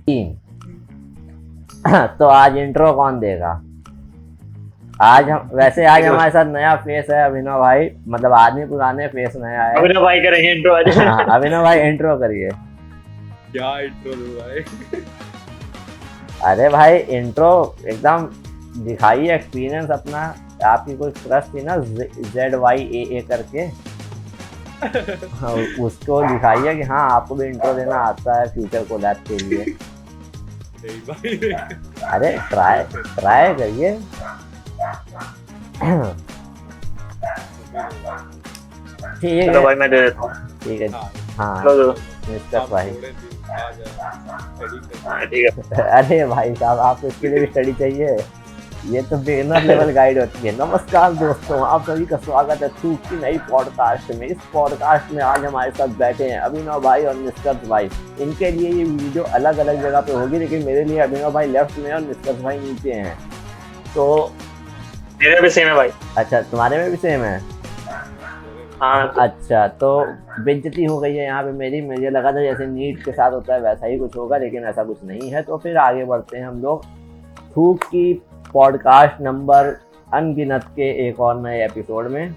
तीन। तो आज इंट्रो कौन देगा? आज हमारे साथ नया फेस है अभिनव भाई, मतलब आदमी पुराने फेस नया है। अभिनव भाई करेंगे इंट्रो आज। हाँ, अभिनव भाई इंट्रो करिए। क्या इंट्रो दूं भाई? अरे भाई इंट्रो एकदम दिखाइए एक्सपीरियंस अपना। आपकी कोई क्रश थी ना ZYAA करके, हाँ, उसको दिखाइए कि हाँ आपको भी इंट्रो देना आता है फ्यूचर कोलैब के लिए। नहीं भाई। अरे ट्राई करिए। ठीक चलो है भाई मैं दे देता हूँ। ठीक है। हाँ लो मिस्टर भाई। ठीक है। अरे भाई साहब आपको इसके लिए भी स्टडी चाहिए? ये तो बिगिनर लेवल गाइड होती है। नमस्कार दोस्तों, आप सभी का स्वागत है थूक की नई पॉडकास्ट में। इस पॉडकास्ट में आज हमारे साथ बैठे हैं अभिनव भाई और निष्कर्ष भाई। इनके लिए ये वीडियो अलग अलग जगह पे होगी, लेकिन मेरे लिए अभिनव भाई लेफ्ट में और निष्कर्ष भाई नीचे हैं। तो मेरे भी सेम है भाई। अच्छा, तुम्हारे में भी सेम है? हाँ अच्छा, तो बेइज्जती हो गई है यहाँ पे मेरी। मुझे लगा था जैसे नीट के साथ होता है वैसा ही कुछ होगा, लेकिन ऐसा कुछ नहीं है। तो फिर आगे बढ़ते हैं हम लोग थूक की पॉडकास्ट नंबर अनगिनत के एक और नए एपिसोड में।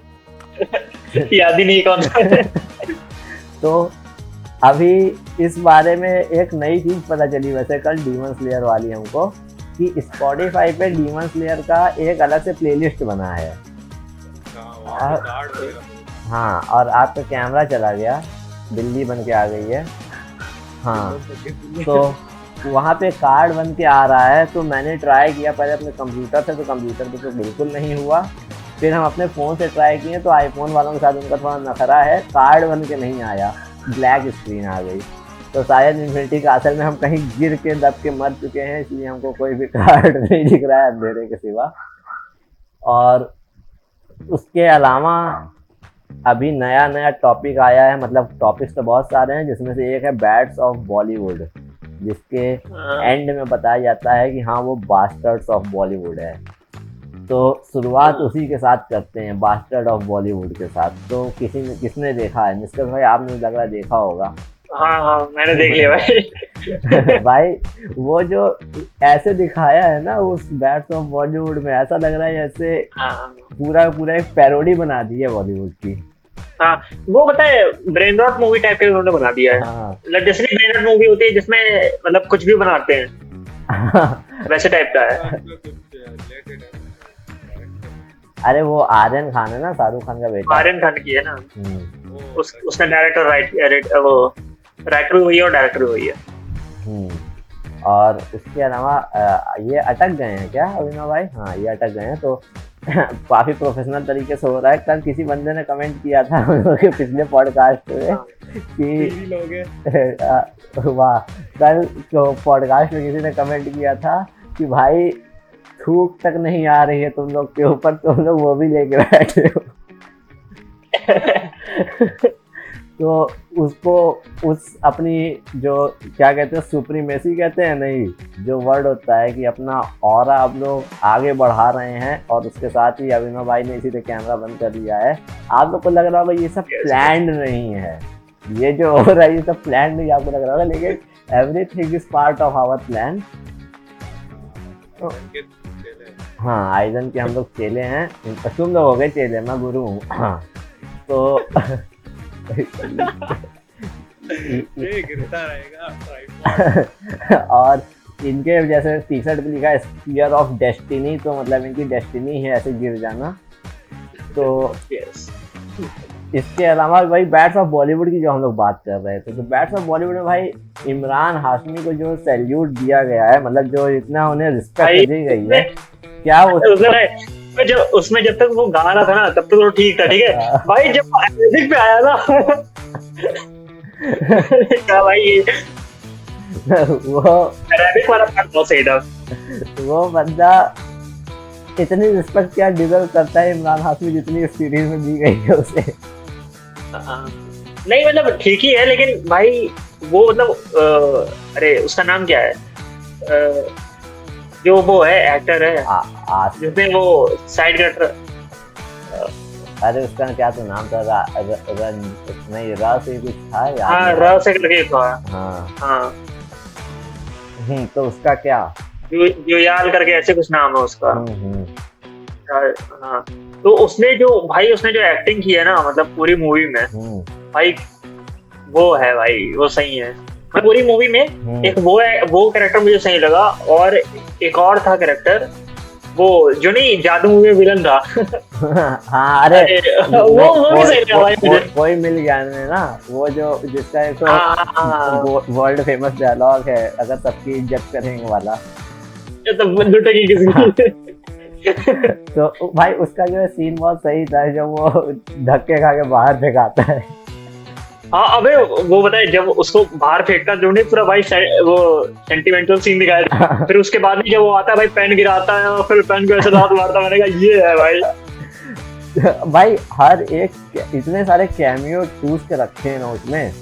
याद ही नहीं कौन सा है। तो अभी इस बारे में एक नई चीज़ पता चली वैसे कल डीमन स्लेयर वाली हमको, कि स्पॉटिफाई पे डीमन स्लेयर का एक अलग से प्लेलिस्ट बना है। हाँ, और आपका कैमरा चला गया, बिल्ली बन के आ गई है। हाँ, तो वहाँ पे कार्ड बन के आ रहा है। तो मैंने ट्राई किया पहले अपने कंप्यूटर से, तो कंप्यूटर पे तो बिल्कुल नहीं हुआ। फिर हम अपने फ़ोन से ट्राई किए, तो आईफोन वालों के साथ उनका थोड़ा नखरा है, कार्ड बन के नहीं आया, ब्लैक स्क्रीन आ गई। तो शायद इन्फिनिटी कासल में हम कहीं गिर के दब के मर चुके हैं, इसलिए हमको कोई भी कार्ड नहीं दिख रहा है अंधेरे के सिवा। और उसके अलावा अभी नया टॉपिक आया है, मतलब टॉपिक्स तो बहुत सारे हैं, जिसमें से एक है बैड्स ऑफ बॉलीवुड, जिसके एंड में बताया जाता है कि हाँ वो बास्टर्ड्स ऑफ बॉलीवुड है। तो शुरुआत उसी के साथ करते हैं, बास्टर्ड ऑफ बॉलीवुड के साथ। तो किसने देखा है? निष्कर्ष भाई आपने लग रहा देखा होगा। हाँ मैंने देख लिया भाई। भाई वो जो ऐसे दिखाया है ना उस बैड्स ऑफ बॉलीवुड में, ऐसा लग रहा है जैसे पूरा एक पैरोडी बना दी है बॉलीवुड की। हाँ वो बताए ब्रेन रॉट मूवी टाइप के उन्होंने बना दिया है। हाँ। जैसे ब्रेन रॉट मूवी होती है जिसमें मतलब कुछ भी बनाते हैं, वैसे टाइप का है। अरे वो आर्यन खान है ना, शाहरुख खान का बेटा। आर्यन खान की है ना। उसने डायरेक्टर राइटर भी हुई है और डायरेक्टर भी हुई है। और उसके अलावा ये अटक गए हैं क्या अभिनव भाई? हाँ ये अटक गए हैं। तो काफी प्रोफेशनल तरीके से हो रहा है। कल किसी बंदे ने कमेंट किया था पिछले पॉडकास्ट में कि वाह, कल पॉडकास्ट में किसी ने कमेंट किया था कि भाई थूक तक नहीं आ रही है तुम लोग के ऊपर, तुम लोग वो भी लेके बैठे हो। तो उसको उस अपनी जो क्या कहते हैं सुप्रीमेसी कहते हैं, नहीं जो वर्ड होता है कि अपना ऑरा आप लोग आगे बढ़ा रहे हैं। और उसके साथ ही अभिनव भाई ने इसीलिए कैमरा बंद कर दिया है। आप लोग को लग रहा होगा ये सब प्लान्ड नहीं है, ये जो हो रहा है ये सब प्लान्ड नहीं आपको लग रहा होगा, लेकिन everything is part of our plan. हाँ, आइजन के हम लोग चेले हैं, तुम लोग हो गए चेले, मैं गुरु हूँ। हाँ तो गिरता रहेगा। और इनके जैसे टी शर्ट पे लिखा है स्पीयर ऑफ डेस्टिनी, तो मतलब इनकी डेस्टिनी है ऐसे गिर जाना। तो इसके अलावा भाई बैट्स ऑफ बॉलीवुड की जो हम लोग बात कर रहे थे, तो बैट्स ऑफ बॉलीवुड में भाई इमरान हाशमी को जो सैल्यूट दिया गया है, मतलब जो इतना उन्हें रिस्पेक्ट दी गई है, क्या उसमें जब तक वो गा रहा था ना तब तक तो ठीक था, ठीक है भाई। जब म्यूजिक पे आया ना क्या भाई वो अरेबिक वाला पार्ट बहुत सही था। वो बंदा इतनी रिस्पेक्ट क्या डिजर्व करता है इमरान हाशमी, जितनी सीरीज में दी गई है उसे। नहीं मतलब ठीक ही है, लेकिन भाई वो मतलब अरे उसका नाम क्या है जो वो है एक्टर है जिसमें वो साइड कैरेक्टर, अरे उसका क्या तो नाम था, नहीं रा से कुछ था यार। हाँ रा से करके था। हाँ हाँ तो उसका क्या? जुयाल करके ऐसे कुछ नाम है उसका। हाँ, तो उसने जो एक्टिंग की है ना, मतलब पूरी मूवी में भाई, वो है भाई, वो सही है। पूरी मूवी में एक वो कैरेक्टर मुझे सही लगा, और एक और था कैरेक्टर, वो जो नहीं जादू मूवी में विलन था। हाँ, अरे वो भी सही लगा भाई मुझे। कोई मिल गया ना, वो जो जिसका एक वर्ल्ड फेमस डायलॉग है, अगर सबकी इज्जत करेंगे वाला, तो लुटेगी किसी। तो भाई उसका जो सीन बहुत सही था, जब वो धक्के खा के बाहर फेंकाता है। हाँ, अबे वो बताए जब उसको बाहर फेंकता जो नहीं, पूरा भाई वो सेंटिमेंटल सीन दिखाया। फिर उसके बाद में जब वो आता है भाई, पेन गिराता है और फिर पेन को ऐसे दांत मारता, मैंने कहा ये है भाई। भाई हर एक इतने सारे कैमियो चूज के रखे हैं ना उसमें,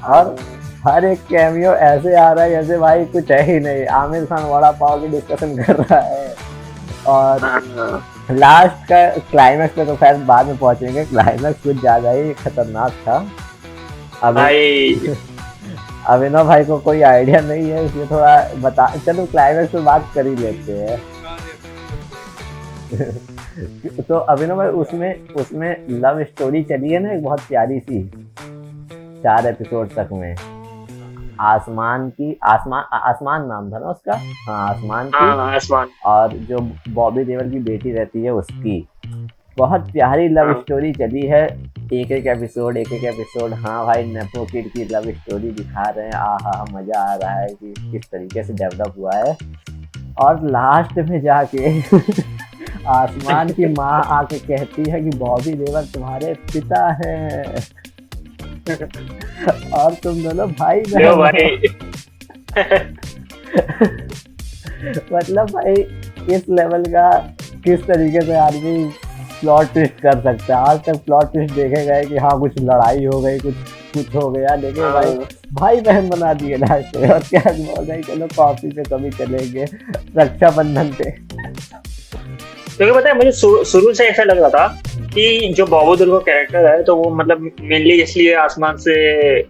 और हर एक कैमियो ऐसे आ रहा है जैसे भाई कुछ है ही नहीं। आमिर खान वड़ा पाव की डिस्कशन कर रहा है, और लास्ट का क्लाइमैक्स पे तो खैर बाद में पहुंचेंगे। क्लाइमैक्स कुछ ज्यादा ही खतरनाक था। अभिनव भाई को कोई आइडिया नहीं है, इसलिए थोड़ा बता, चलो क्लाइमैक्स पे बात कर ही लेते हैं। तो अभिनव भाई उसमें लव स्टोरी चली है ना एक बहुत प्यारी सी, 4 एपिसोड तक में। आसमान नाम था ना उसका। हाँ, आसमान। और जो बॉबी देओल की बेटी रहती है उसकी, बहुत प्यारी लव स्टोरी चली है। एक एक एपिसोड। हाँ भाई, नेपो किड की लव स्टोरी दिखा रहे हैं। आहा, मजा आ रहा है कि किस तरीके से डेवलप हुआ है। और लास्ट में जाके आसमान की माँ आके कहती है कि बॉबी देओल तुम्हारे पिता हैं और तुम दोनों भाई बहन। मतलब भाई इस लेवल का किस तरीके से आदमी प्लॉट ट्विस्ट कर सकता है। आज तक प्लॉट ट्विस्ट देखे गए कि हाँ कुछ लड़ाई हो गई, कुछ हो गया, लेकिन भाई बहन बना दिए लास्ट में। और क्या बोल रहे, चलो कॉफी पे कभी चलेंगे, रक्षाबंधन पे। क्योंकि पता है मुझे शुरू से ऐसा लग रहा था कि जो बॉबी देओल का कैरेक्टर है, तो वो मतलब मेनली इसलिए आसमान से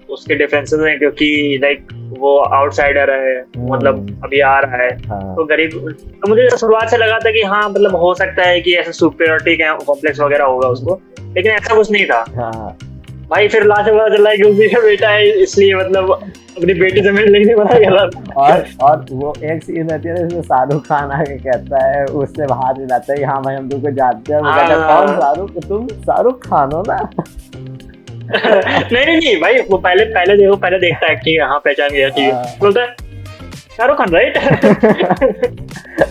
उसके डिफरेंसेस हैं क्योंकि लाइक वो आउटसाइडर है, मतलब अभी आ रहा है। हाँ। तो गरीब, तो मुझे शुरुआत से लगा था कि हाँ मतलब हो सकता है कि ऐसा सुपीरियरिटी कॉम्प्लेक्स वगैरह होगा उसको, लेकिन ऐसा कुछ नहीं था। हाँ। भाई फिर लास्ट में पता चला कि उसी का बेटा है, इसलिए मतलब अपनी बेटी से मिलने नहीं बना गया। और वो एक सीन रहती है ना जिसमें शाहरुख खान आके कहता है, उससे हाथ मिलाता है, हाँ भाई हम तुमको जानते हैं। वो कहता है कौन शाहरुख, तुम शाहरुख खान हो ना। नहीं भाई, वो पहले देखता है कि हाँ पहचान गया, ठीक है, बोलता है शाहरुख खान राइट।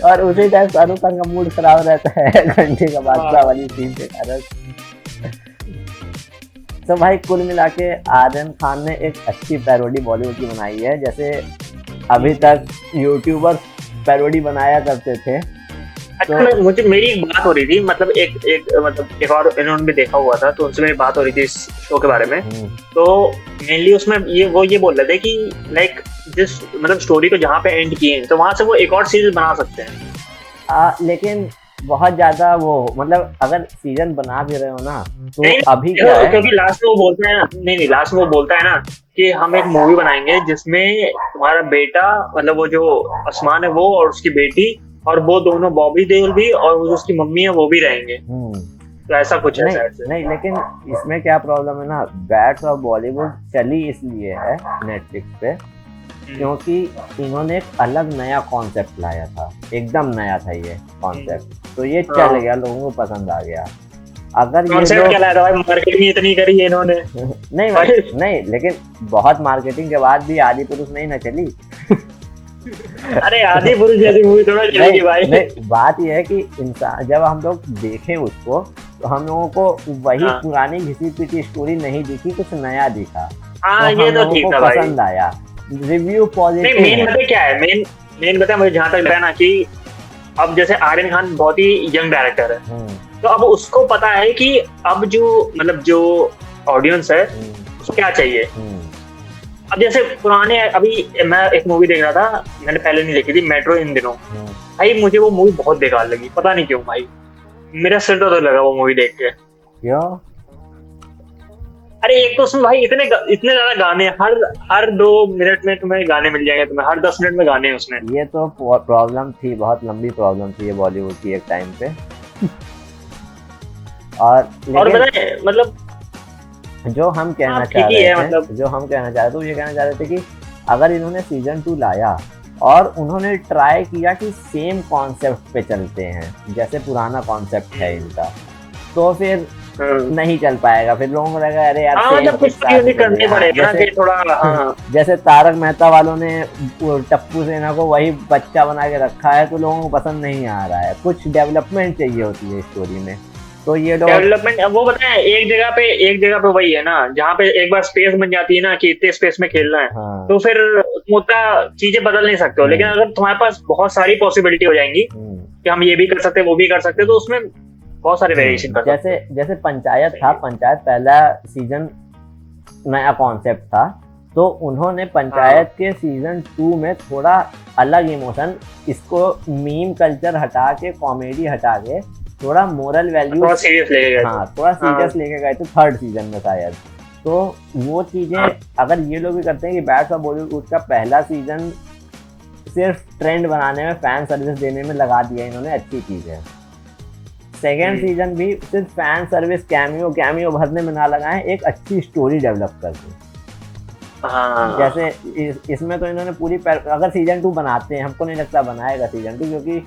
और उसी टाइम शाहरुख खान का मूड खराब रहता है घंटे का बादशाह वाली सीन के कारण। तो भाई कुल मिला के आर्यन खान ने एक अच्छी पैरोडी बॉलीवुड की बनाई है। जैसे अभी तक यूट्यूबर पैरोडी बनाया करते थे। अच्छा, तो मुझे मेरी एक बात हो रही थी, मतलब एक और इन्होंने भी देखा हुआ था, तो उनसे मेरी बात हो रही थी इस शो के बारे में। तो मेनली उसमें ये बोल रहे थे कि लाइक जिस मतलब स्टोरी को जहाँ पे एंड किए तो वहां से वो एक और सीरीज बना सकते हैं। लेकिन बहुत ज्यादा वो, मतलब अगर सीजन बना भी रहे हो ना, तो अभी क्या है, क्योंकि लास्ट में वो बोलता है ना, लास्ट में वो बोलता है ना कि हम एक मूवी बनाएंगे जिसमें तुम्हारा बेटा, मतलब वो जो आसमान है वो और उसकी बेटी, और वो दोनों बॉबी देओल भी और वो जो उसकी मम्मी है वो भी रहेंगे। तो ऐसा कुछ है नहीं, लेकिन इसमें क्या प्रॉब्लम है ना, बैट्स ऑफ बॉलीवुड चली इसलिए है नेटफ्लिक्स पे क्योंकि इन्होंने एक अलग नया कॉन्सेप्ट लाया था, एकदम नया था ये कॉन्सेप्ट। तो ये चल गया, लोगों को पसंद आ गया। अगर ये लोग क्या लाया था भाई, मार्केटिंग इतनी करी है इन्होंने। नहीं, लेकिन बहुत मार्केटिंग के बाद भी आदि पुरुष नहीं ना चली। अरे आदि पुरुष जैसी मूवी थोड़ा चलेगी भाई। नहीं, बात ये है कि इंसान जब हम लोग देखें उसको, तो हम लोगों को वही पुरानी घिसी पिटी स्टोरी नहीं दिखी, कुछ नया दिखा। ये तो ठीक था भाई, पसंद आया, रिव्यू पॉजिटिव। मेन पता क्या है, मेन पता है मुझे जहाँ तक लगा ना कि अब जैसे आर्यन खान बहुत ही यंग डायरेक्टर है, तो अब उसको पता है कि अब जो ऑडियंस है उसको क्या चाहिए। अब जैसे पुराने, अभी मैं एक मूवी देख रहा था, मैंने पहले नहीं देखी थी, मेट्रो इन दिनों। भाई मुझे वो मूवी बहुत बेकार लगी, पता नहीं क्यों भाई, मेरा सिर दर्द लगा वो मूवी देख के। क्यों? अरे एक तो उसमें भाई इतने ज्यादा गाने, हर 2 मिनट में तुम्हें गाने मिल जाएंगे, तुम्हें हर 10 मिनट में गाने हैं उसमें। ये तो प्रॉब्लम थी, बहुत लंबी प्रॉब्लम थी ये बॉलीवुड की एक टाइम पे। और बताए मतलब जो हम कहना ठीक ही है, मतलब जो हम कहना चाह रहे थे वो ये कहना चाह रहे थे कि अगर इन्होंने सीजन 2 लाया और उन्होंने ट्राई किया कि सेम कॉन्सेप्ट पे चलते हैं जैसे पुराना कॉन्सेप्ट है इनका, तो फिर नहीं चल पाएगा। फिर लोगों को लगेगा अरे यार मतलब कुछ नहीं करने पड़ेगा कि थोड़ा जैसे तारक मेहता वालों ने टप्पू सेना को वही बच्चा बना के रखा है तो लोगों को पसंद नहीं आ रहा है। कुछ डेवलपमेंट चाहिए होती है स्टोरी में, तो ये लोग डेवलपमेंट वो बताएं एक जगह पे वही है ना, जहाँ पे एक बार स्पेस बन जाती है ना कि इतने स्पेस में खेलना है, हाँ। तो फिर तुम उतना चीजें बदल नहीं सकते हो। लेकिन अगर तुम्हारे पास बहुत सारी पॉसिबिलिटी हो जाएंगी कि हम ये भी कर सकते हैं वो भी कर सकते हैं, तो उसमें बहुत सारे वेरिएशन कर सकते हैं। जैसे पंचायत था, पंचायत पहला सीजन नया कॉन्सेप्ट था, तो उन्होंने पंचायत के सीजन 2 में थोड़ा अलग इमोशन, इसको मीम कल्चर हटा के, कॉमेडी हटा के, थोड़ा मोरल वैल्यू थोड़ा सीरियस लेके गए। हाँ, थोड़ा सीरियस लेके गए थे 3rd सीजन में शायद। तो वो चीजें अगर ये लोग भी करते हैं कि बैट्स ऑफ बॉलीवुड का पहला सीजन सिर्फ ट्रेंड बनाने में, फैन सर्विस देने में लगा दिया इन्होंने, अच्छी चीज है। सेकेंड सीजन भी सिर्फ फैन सर्विस, कैमियो भरने में ना लगाएं, एक अच्छी स्टोरी डेवलप कर दें। जैसे इसमें तो इन्होंने पूरी अगर सीजन 2 बनाते हैं, हमको नहीं लगता बनाएगा सीजन 2, क्योंकि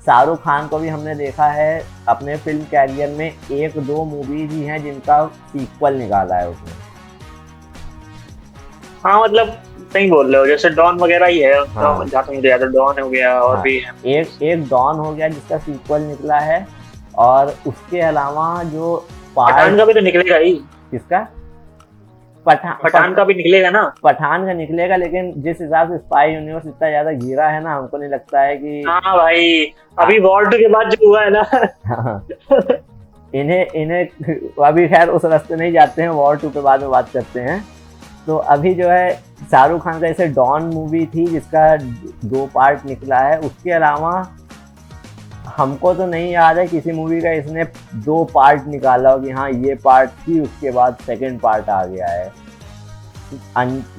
शाहरुख खान को भी हमने देखा है अपने फिल्म कैरियर में 1-2 मूवीज ही हैं जिनका सीक्वल निकाला है उसने। हाँ मतलब सही बोल रहे हो, जैसे डॉन वगैरह ही है। हाँ। जहाँ तक मुझे याद है डॉन हो गया और भी एक डॉन हो गया जिसका सीक्वल निकला है, और उसके अलावा जो पठान का भी तो निकलेगा ही। किसका? पठान का भी निकलेगा ना। पठान का निकलेगा, लेकिन जिस हिसाब से स्पाई यूनिवर्स इतना ज्यादा गिरा है ना, हमको नहीं लगता है कि हाँ भाई अभी वॉर 2 के बाद जो हुआ है ना इन्हें अभी खैर उस रास्ते नहीं जाते हैं, वॉर 2 के बाद में बात करते हैं। तो अभी जो है शाहरुख खान का जैसे डॉन मूवी थी जिसका 2 पार्ट निकला है, उसके अलावा हमको तो नहीं याद है किसी मूवी का इसने 2 पार्ट निकाला हो कि हाँ ये पार्ट थी उसके बाद सेकंड पार्ट आ गया है।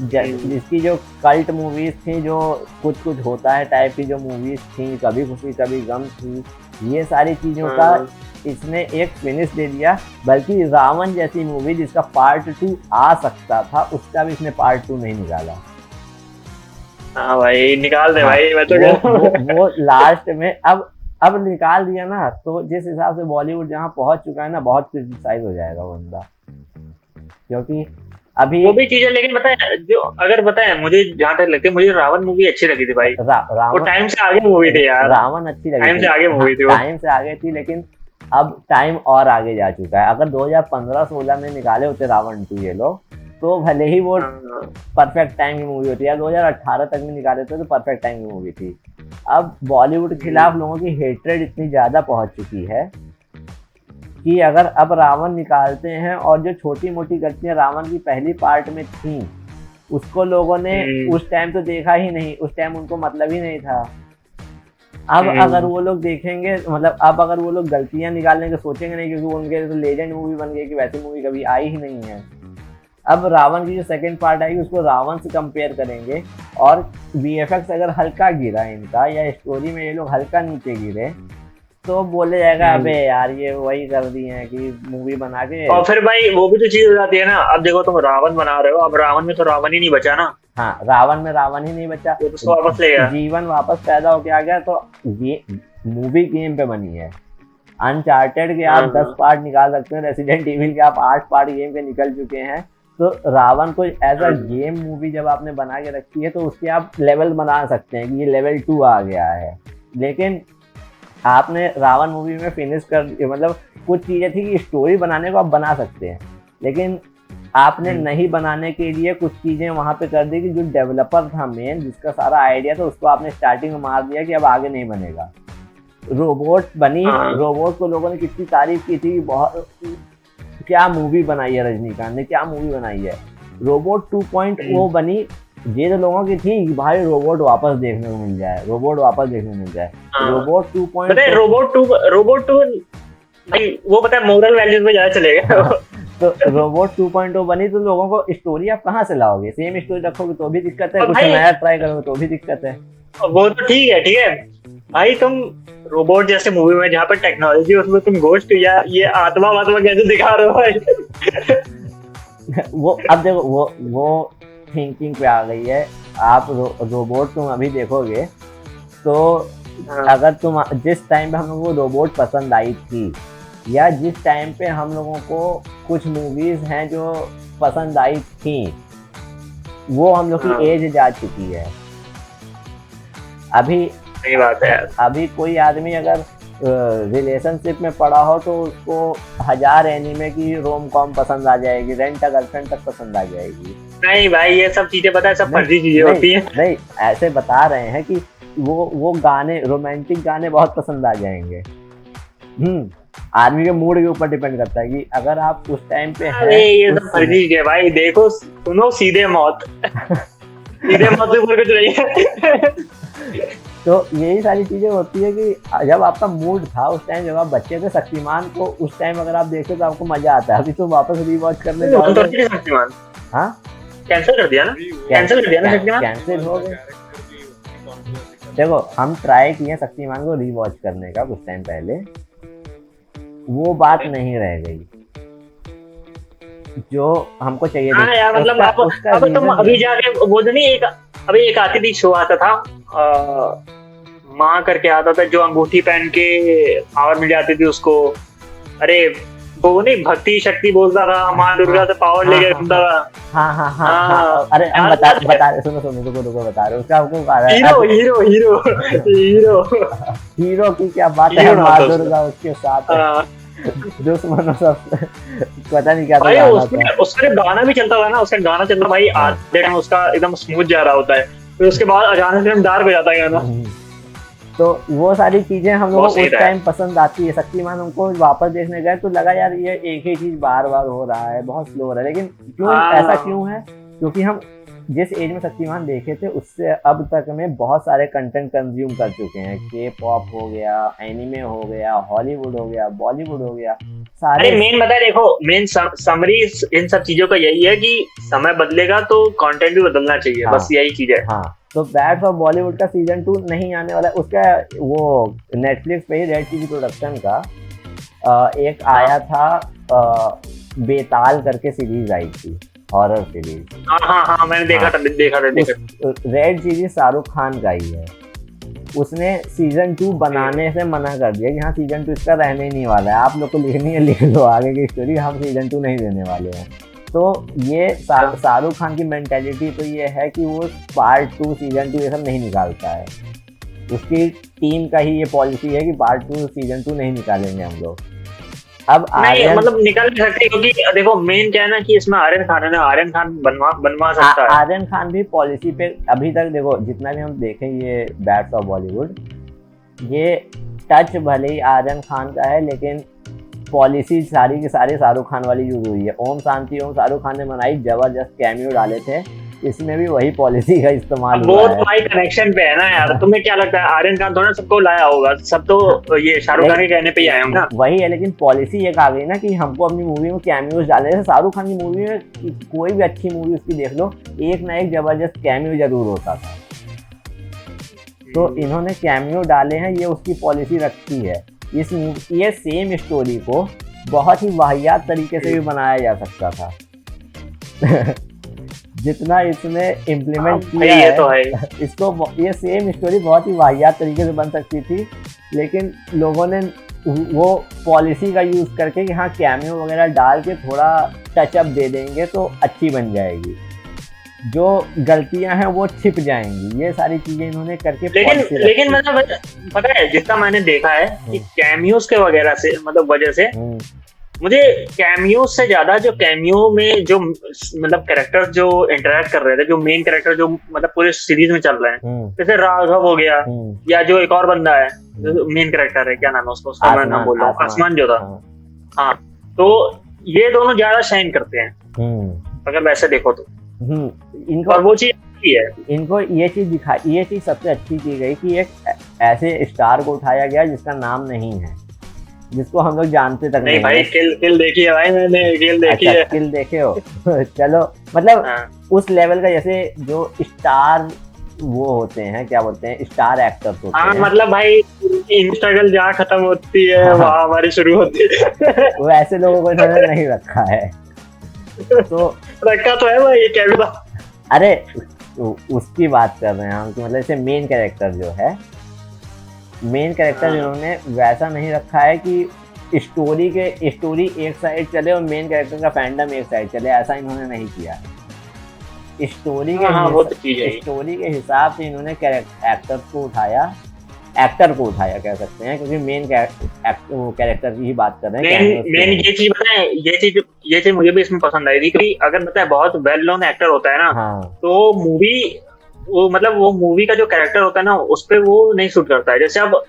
जिसकी जो कल्ट मूवीज थी, जो कुछ कुछ होता है टाइप की जो मूवीज थी, कभी खुशी कभी गम थी, ये सारी चीजों का इसने एक फिनिश दे दिया। बल्कि रावण जैसी मूवी जिसका पार्ट 2 आ सकता था, उसका भी इसने पार्ट 2 नहीं निकाला। हाँ भाई निकाल दे भाई, मैं तो वो लास्ट में अब निकाल दिया ना, तो जिस हिसाब से बॉलीवुड जहाँ पहुंच चुका है ना, बहुत क्रिटिसाइज हो जाएगा वो बंदा, क्योंकि अभी वो भी चीज है। लेकिन बताए जो अगर बताए मुझे जहाँ तक लगती है, मुझे रावण मूवी अच्छी लगी थी भाई। वो टाइम से आगे मूवी थी यार। रावण अच्छी लगी, टाइम से आगे मूवी थी, टाइम से आगे थी, लेकिन अब टाइम और आगे जा चुका है। अगर 2015-16 में निकाले होते रावण 2 ये लोग, तो भले ही वो परफेक्ट टाइम की मूवी होती है, 2018 तक में निकाले थे तो परफेक्ट टाइम की मूवी थी। अब बॉलीवुड के खिलाफ लोगों की हेट्रेड इतनी ज्यादा पहुंच चुकी है कि अगर अब रावण निकालते हैं और जो छोटी मोटी गलतियां रावण की पहली पार्ट में थी, उसको लोगों ने उस टाइम तो देखा ही नहीं, उस टाइम उनको मतलब ही नहीं था। अब अगर वो लोग देखेंगे, मतलब अब अगर वो लोग गलतियां निकालने के सोचेंगे नहीं, क्योंकि उनके तो लेजेंड मूवी बन गई कि वैसी मूवी कभी आई ही नहीं है। अब रावण की जो सेकंड पार्ट आएगी उसको रावण से कंपेयर करेंगे, और वीएफएक्स अगर हल्का गिरा इनका, या स्टोरी में ये लोग हल्का नीचे गिरे, तो बोले जाएगा अबे यार ये वही कर दिए हैं कि मूवी बना के। और फिर भाई वो भी तो चीज हो जाती है ना, अब देखो तुम रावण बना रहे हो, अब रावण में तो रावण ही नहीं बचा ना। हाँ, रावण में रावण ही नहीं बचा, तो उसको वापस ले गया, जीवन वापस पैदा होके आ गया। तो ये मूवी गेम पे बनी है। अनचार्टेड के आप 10 पार्ट निकाल सकते हैं, रेसिडेंट इविल के आप 8 पार्ट गेम के निकल चुके हैं। तो रावण को एज अ गेम मूवी जब आपने बना के रखी है, तो उसके आप लेवल बना सकते हैं कि ये लेवल 2 आ गया है। लेकिन आपने रावण मूवी में फिनिश कर, मतलब कुछ चीज़ें थी कि स्टोरी बनाने को आप बना सकते हैं, लेकिन आपने नहीं बनाने के लिए कुछ चीज़ें वहाँ पे कर दी कि जो डेवलपर था मेन, जिसका सारा आइडिया था, उसको आपने स्टार्टिंग में मार दिया कि अब आगे नहीं बनेगा। रोबोट बनी, रोबोट को लोगों ने कितनी तारीफ की थी, बहुत क्या मूवी बनाई है रजनीकांत ने, क्या मूवी बनाई है। रोबोट 2.0 बनी, ये तो लोगों की थी कि भाई रोबोट वापस देखने को मिल जाए, रोबोट वापस देखने को मिल जाए। रोबोट 2.0 रोबोट 2 भाई वो पता है मोरल वैल्यूज में ज्यादा चलेगा। तो रोबोट 2.0 बनी तो लोगों को स्टोरी आप कहाँ से लाओगे? सेम स्टोरी रखोगे तो भी दिक्कत है, और कुछ भाई नया ट्राई करोगे तो भी दिक्कत है। वो तो ठीक है भाई, तुम रोबोट जैसे मूवी में जहाँ पर टेक्नोलॉजी, उसमें तुम गोश्त या ये आत्मा वात्मा कैसे दिखा रहे हो भाई? वो अब देखो वो थिंकिंग पे आ गई है। आप रोबोट तुम अभी देखोगे तो अगर तुम जिस टाइम पे हम लोगों को रोबोट पसंद आई थी, या जिस टाइम पे हम लोगों को कुछ मूवीज हैं जो पसंद आई थी, वो हम लोग की एज जा चुकी है। अभी सही बात है। अभी कोई आदमी अगर रिलेशनशिप में पड़ा हो तो उसको 1000 एनीमे की रोम कॉम पसंद आ जाएगी, रेंट अ गर्लफ्रेंड तक पसंद आ जाएगी। नहीं भाई, ये सब चीजें पता है, सब फर्जी चीजें होती हैं। नहीं, ऐसे बता रहे हैं कि वो गाने, रोमांटिक गाने बहुत पसंद आ जाएंगे। आदमी के मूड के ऊपर डिपेंड करता है कि अगर आप उस टाइम पे अरे ये सब फर्जी चीजें भाई। देखो सुनो, सीधे मौत सीधे मौत से ऊपर कुछ नहीं है। तो यही सारी चीजें होती है कि जब आपका मूड था उस टाइम, जब आप बच्चे थे, शक्तिमान को उस टाइम अगर आप देखते तो आपको मजा आता है। अभी तो वापस रीवॉच करने जाओगे। शक्तिमान हाँ, कैंसिल कर दिया ना, कैंसिल कर दिया ना शक्तिमान, कैंसिल हो गया। देखो हम ट्राई किए शक्तिमान को रीवॉच करने का कुछ टाइम पहले, वो बात नहीं रह गई जो हमको चाहिए थी। हाँ यार, मतलब अब तुम अभी जाके वो जो नहीं, अभी एक आती थी शो आता था, माँ करके आता था, जो अंगूठी पहन के पावर मिल जाती थी उसको। अरे वो नहीं, भक्ति शक्ति बोलता था, माँ दुर्गा से पावर लेके घूमता था। हाँ। अरे हम बता रहे, सुनो रुको बता रहे उसका आपको हीरो की क्या बात है, माँ दुर्गा उसके साथ दुश्मनों सब पता नहीं क्या था। उसका गाना भी चलता था ना, उसका गाना चलता भाई, आधे टाइम उसका एकदम स्मूथ जा रहा होता है, फिर उसके बाद अचानक से डार्क हो जाता है गाना। तो वो सारी चीजें हम लोगों को उस टाइम पसंद आती है। शक्तिमान हमको वापस देखने गए तो लगा यार ये एक ही चीज बार बार हो रहा है, बहुत स्लो हो रहा है। लेकिन क्यों ऐसा क्यों है? क्योंकि हम जिस एज में शक्तिमान देखे थे उससे अब तक में बहुत सारे कंटेंट कंज्यूम कर चुके हैं। के पॉप हो गया, एनिमे हो गया, हॉलीवुड हो गया, बॉलीवुड हो गया, सारे। अरे मेन बताए, देखो मेन समरी इन सब चीजों का यही है कि समय बदलेगा तो कंटेंट भी बदलना चाहिए। हाँ, बस यही चीज है। हाँ, तो बैड्स ऑफ बॉलीवुड का सीजन 2 नहीं आने वाला है। उसका वो नेटफ्लिक्स पे ही रेड टीवी प्रोडक्शन का एक आया था, बेताल करके सीरीज आई थी, हॉरर सीरीज। हाँ मैंने देखा था। रेड सीरीज शाहरुख खान का ही है। उसने सीजन 2 बनाने से मना कर दिया कि हाँ सीजन 2 इसका रहने ही नहीं वाला है, आप लोग को लिखनी है लिख लो आगे की स्टोरी, हम सीजन 2 नहीं देने वाले हैं। तो ये शाहरुख खान की मेंटेलिटी तो ये है कि वो पार्ट 2 सीजन 2 ये सब नहीं निकालता है। उसकी टीम का ही ये पॉलिसी है कि पार्ट 2 सीजन 2 नहीं निकालेंगे हम लोग। अब नहीं, मतलब निकाल नहीं सकते, क्योंकि देखो मेन क्या है ना कि इसमें आर्यन खान बनवा सकता है। आर्यन खान भी पॉलिसी पे अभी तक, देखो जितना भी हम देखें ये बैड्स ऑफ बॉलीवुड, ये टच भले ही आर्यन खान का है लेकिन पॉलिसी सारी की सारी शाहरुख खान वाली यूज हुई है। ओम शांति ओम शाहरुख खान ने बनाई, जबरदस्त कैमियो डाले थे, इसमें भी वही पॉलिसी का इस्तेमाल हुआ है। वो भाई कनेक्शन पे है ना यार। तुम्हें क्या लगता है आर्यन खान थोड़ा सबको लाया होगा? सब तो ये शाहरुख खान के कहने पे ही आए होंगे ना। वही है, लेकिन पॉलिसी एक आ गई ना कि हमको अपनी मूवी में कैमियोज डाले। जैसे शाहरुख खान की मूवी में कोई भी अच्छी मूवी उसकी देख लो, एक ना एक जबरदस्त कैमियो जरूर होता था। तो इन्होंने कैमियो डाले हैं, ये उसकी पॉलिसी रखती है। ये सेम स्टोरी को बहुत ही वाहियात तरीके से भी बनाया जा सकता था। जितना इसने इम्प्लीमेंट किया है, तो है इसको, ये सेम स्टोरी बहुत ही वाहियात तरीके से बन सकती थी, लेकिन लोगों ने वो पॉलिसी का यूज करके कि हाँ कैमियो वगैरह डाल के थोड़ा टचअप दे देंगे तो अच्छी बन जाएगी, जो गलतियां हैं वो छिप जाएंगी, ये सारी चीजें इन्होंने करके। लेकिन मतलब पता है, जितना मैंने देखा है कि कैमियोस के वगैरह से मतलब वजह से मुझे कैमियो से ज्यादा जो कैमियो में जो मतलब कैरेक्टर्स जो इंटरेक्ट कर रहे थे, जो मेन कैरेक्टर जो मतलब पूरे सीरीज में चल रहे हैं, जैसे राघव हो गया, या जो एक और बंदा है मेन कैरेक्टर है, क्या नाम है उसका मैं नाम बोल रहा हूँ, आसमान जो था। हाँ, तो ये दोनों ज्यादा शाइन करते हैं अगर वैसे देखो तो। इनको और वो चीज है, इनको ये चीज दिखाई, ये चीज सबसे अच्छी की गई कि एक ऐसे स्टार को उठाया गया जिसका नाम नहीं है। जिसको हम लोग जानते तक नहीं भाई, किल देखी है भाई, मैंने किल देखी अच्छा है। किल देखे हो चलो मतलब हाँ उस लेवल का, जैसे जो स्टार वो होते हैं, क्या बोलते हैं, स्टार एक्टर्स होते हाँ, हैं, मतलब भाई इंस्ट्रगल जहाँ खत्म होती है हाँ। वहाँ हमारी शुरू होती है। वो ऐसे लोगों को इन्होंने नहीं रखा है। तो रखा तो है भाई, क्या भी था। अरे उसकी बात कर रहे हैं हम कि मतलब जैसे मेन कैरेक्टर जो है, मेन कैरेक्टर हाँ। इन्होंने वैसा नहीं रखा है कि स्टोरी एक साइड चले और मेन कैरेक्टर का फैंडम एक साइड चले, ऐसा इन्होंने नहीं किया। स्टोरी हाँ हाँ, वो तो चीज है ही। स्टोरी के हिसाब से इन्होंने एक्टर को उठाया कह सकते हैं, क्योंकि मेन कैरेक्टर की ही बात कर रहे हैं, मेन cameos की मेन नहीं। ये चीज बताए, ये चीज मुझे भी इसमें पसंद आई थी कि अगर बताए बहुत वेल नोन एक्टर होता है ना, हाँ तो मूवी वो मतलब वो मूवी का जो कैरेक्टर होता है ना उस पे वो नहीं सूट करता है। जैसे अब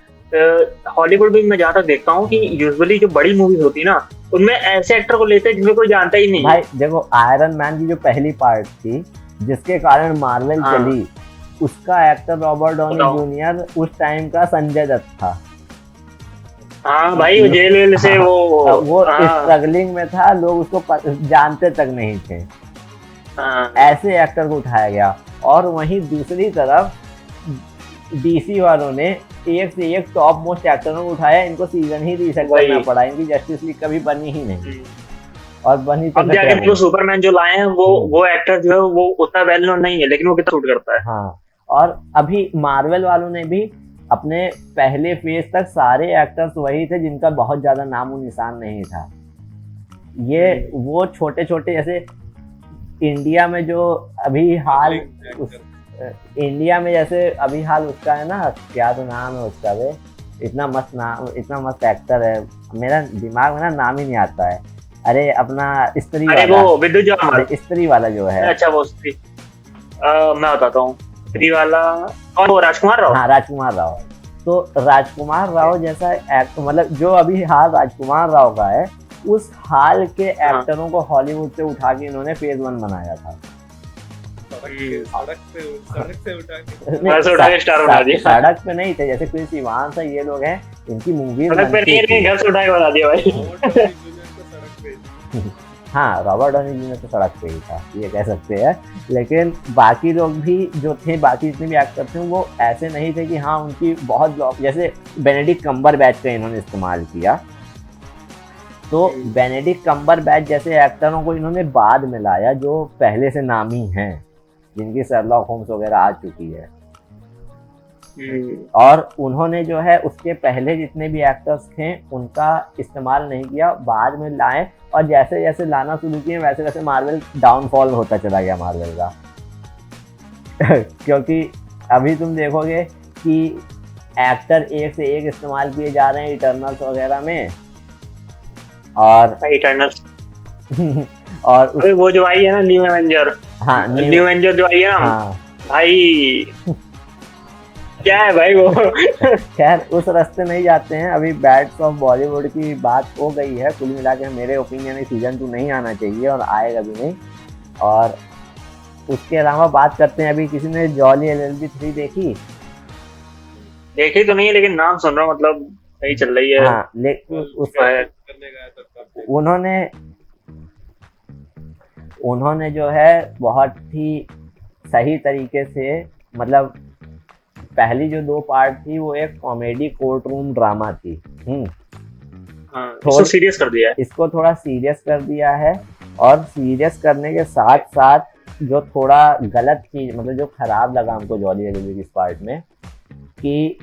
हॉलीवुड में मैं जहाँ तक देखता हूँ कि यूजुअली जो बड़ी मूवीज होती है ना उनमें ऐसे एक्टर को लेते हैं जिन्हें कोई जानता ही नहीं है। भाई देखो, आयरन मैन की जो पहली पार्ट थी जिसके कारण मार्वल हाँ। चली, उसका एक्टर रॉबर्ट डॉनी बताओ। जूनियर उस टाइम का संजय दत्त था। हाँ भाई, वो जेल वेल से वो हाँ स्ट्रगलिंग में था, लोग उसको जानते तक नहीं थे। हाँ ऐसे एक्टर को उठाया गया। और वहीं दूसरी तरफ डीसी वालों ने एक से एक टॉप मोस्ट एक्टरों को उठाया, इनको सीजन ही रीसेट वही। करना पड़ा, इनकी जस्टिस लीग कभी बनी ही नहीं, हम्म। और बनी तो अब जाके घटिया देखो बनी। सुपरमैन जो लाए हैं वो एक्टर जो है वो उतना वेल नोन नहीं है, लेकिन वो कितना सूट करता है। हाँ, और अभी मार्वल वालों ने भी अपने पहले फेज तक सारे एक्टर्स वही थे जिनका बहुत ज्यादा नामो निशान नहीं था। ये वो छोटे छोटे, जैसे इंडिया में जो अभी हाल इंडिया में जैसे अभी हाल उसका है ना, क्या तो नाम है उसका, वे इतना मस्त एक्टर है, मेरा दिमाग में ना नाम ही नहीं आता है। अरे अपना स्त्री अरे वाला, वो विद्युत जवाहर। स्त्री वाला जो है, अच्छा वो स्त्री, मैं बताता हूँ स्त्री वाला। और वो राजकुमार राव। हाँ राजकुमार राव। तो राजकुमार राव जैसा एक्ट, मतलब जो अभी हाल राजकुमार राव का है, उस हाल के एक्टरों को हॉलीवुड से उठा के इन्होंने फेज 1 बनाया था। सड़क से उठा के स्टार बना दिया। सड़क पे नहीं थे, जैसे क्रिस इवांस है, ये लोग हैं, इनकी मूवीज सड़क पे नहीं, घर से उठा के बना दिया भाई। हाँ, रॉबर्ट डॉनी जूनियर तो सड़क पे ही था, ये कह सकते हैं। लेकिन बाकी लोग भी जो थे, बाकी जितने भी एक्टर थे, वो ऐसे नहीं थे कि हाँ उनकी बहुत, जैसे बेनेडिक्ट कम्बरबैच का इन्होंने इस्तेमाल किया, तो बेनेडिक्ट कम्बरबैच जैसे एक्टरों को इन्होंने बाद में लाया जो पहले से नामी हैं, जिनकी शर्लॉक होम्स वगैरह आ चुकी है। और उन्होंने जो है उसके पहले जितने भी एक्टर्स थे उनका इस्तेमाल नहीं किया, बाद में लाए, और जैसे जैसे लाना शुरू किए वैसे वैसे मार्वल डाउनफॉल होता चला गया मार्वल का। क्योंकि अभी तुम देखोगे कि एक्टर एक से एक इस्तेमाल किए जा रहे हैं इटर्नल्स वगैरह में, और इटर्नल्स और वो जो आई है ना न्यू एवेंजर, हाँ न्यू एवेंजर जो आई है ना, हाँ भाई क्या है भाई वो। खैर उस रास्ते नहीं जाते हैं, अभी बैट्स ऑफ बॉलीवुड की बात हो गई है। कुल मिला के मेरे ओपिनियन में सीजन 2 नहीं आना चाहिए और आएगा भी नहीं। और उसके अलावा बात करते हैं, अभी किसी ने जॉली LLB 3 देखी? देखी तो नहीं है, लेकिन नाम सुन रहा हूँ, मतलब सही चल रही है। हाँ, उन्होंने जो है बहुत ही सही तरीके से, मतलब पहली जो 2 पार्ट थी वो एक कॉमेडी कोर्ट रूम ड्रामा थी। इसको सीरियस कर दिया है, इसको थोड़ा सीरियस कर दिया है, और सीरियस करने के साथ साथ जो थोड़ा गलत चीज, मतलब जो खराब लगा हमको जॉली LLB की इस पार्ट में, कि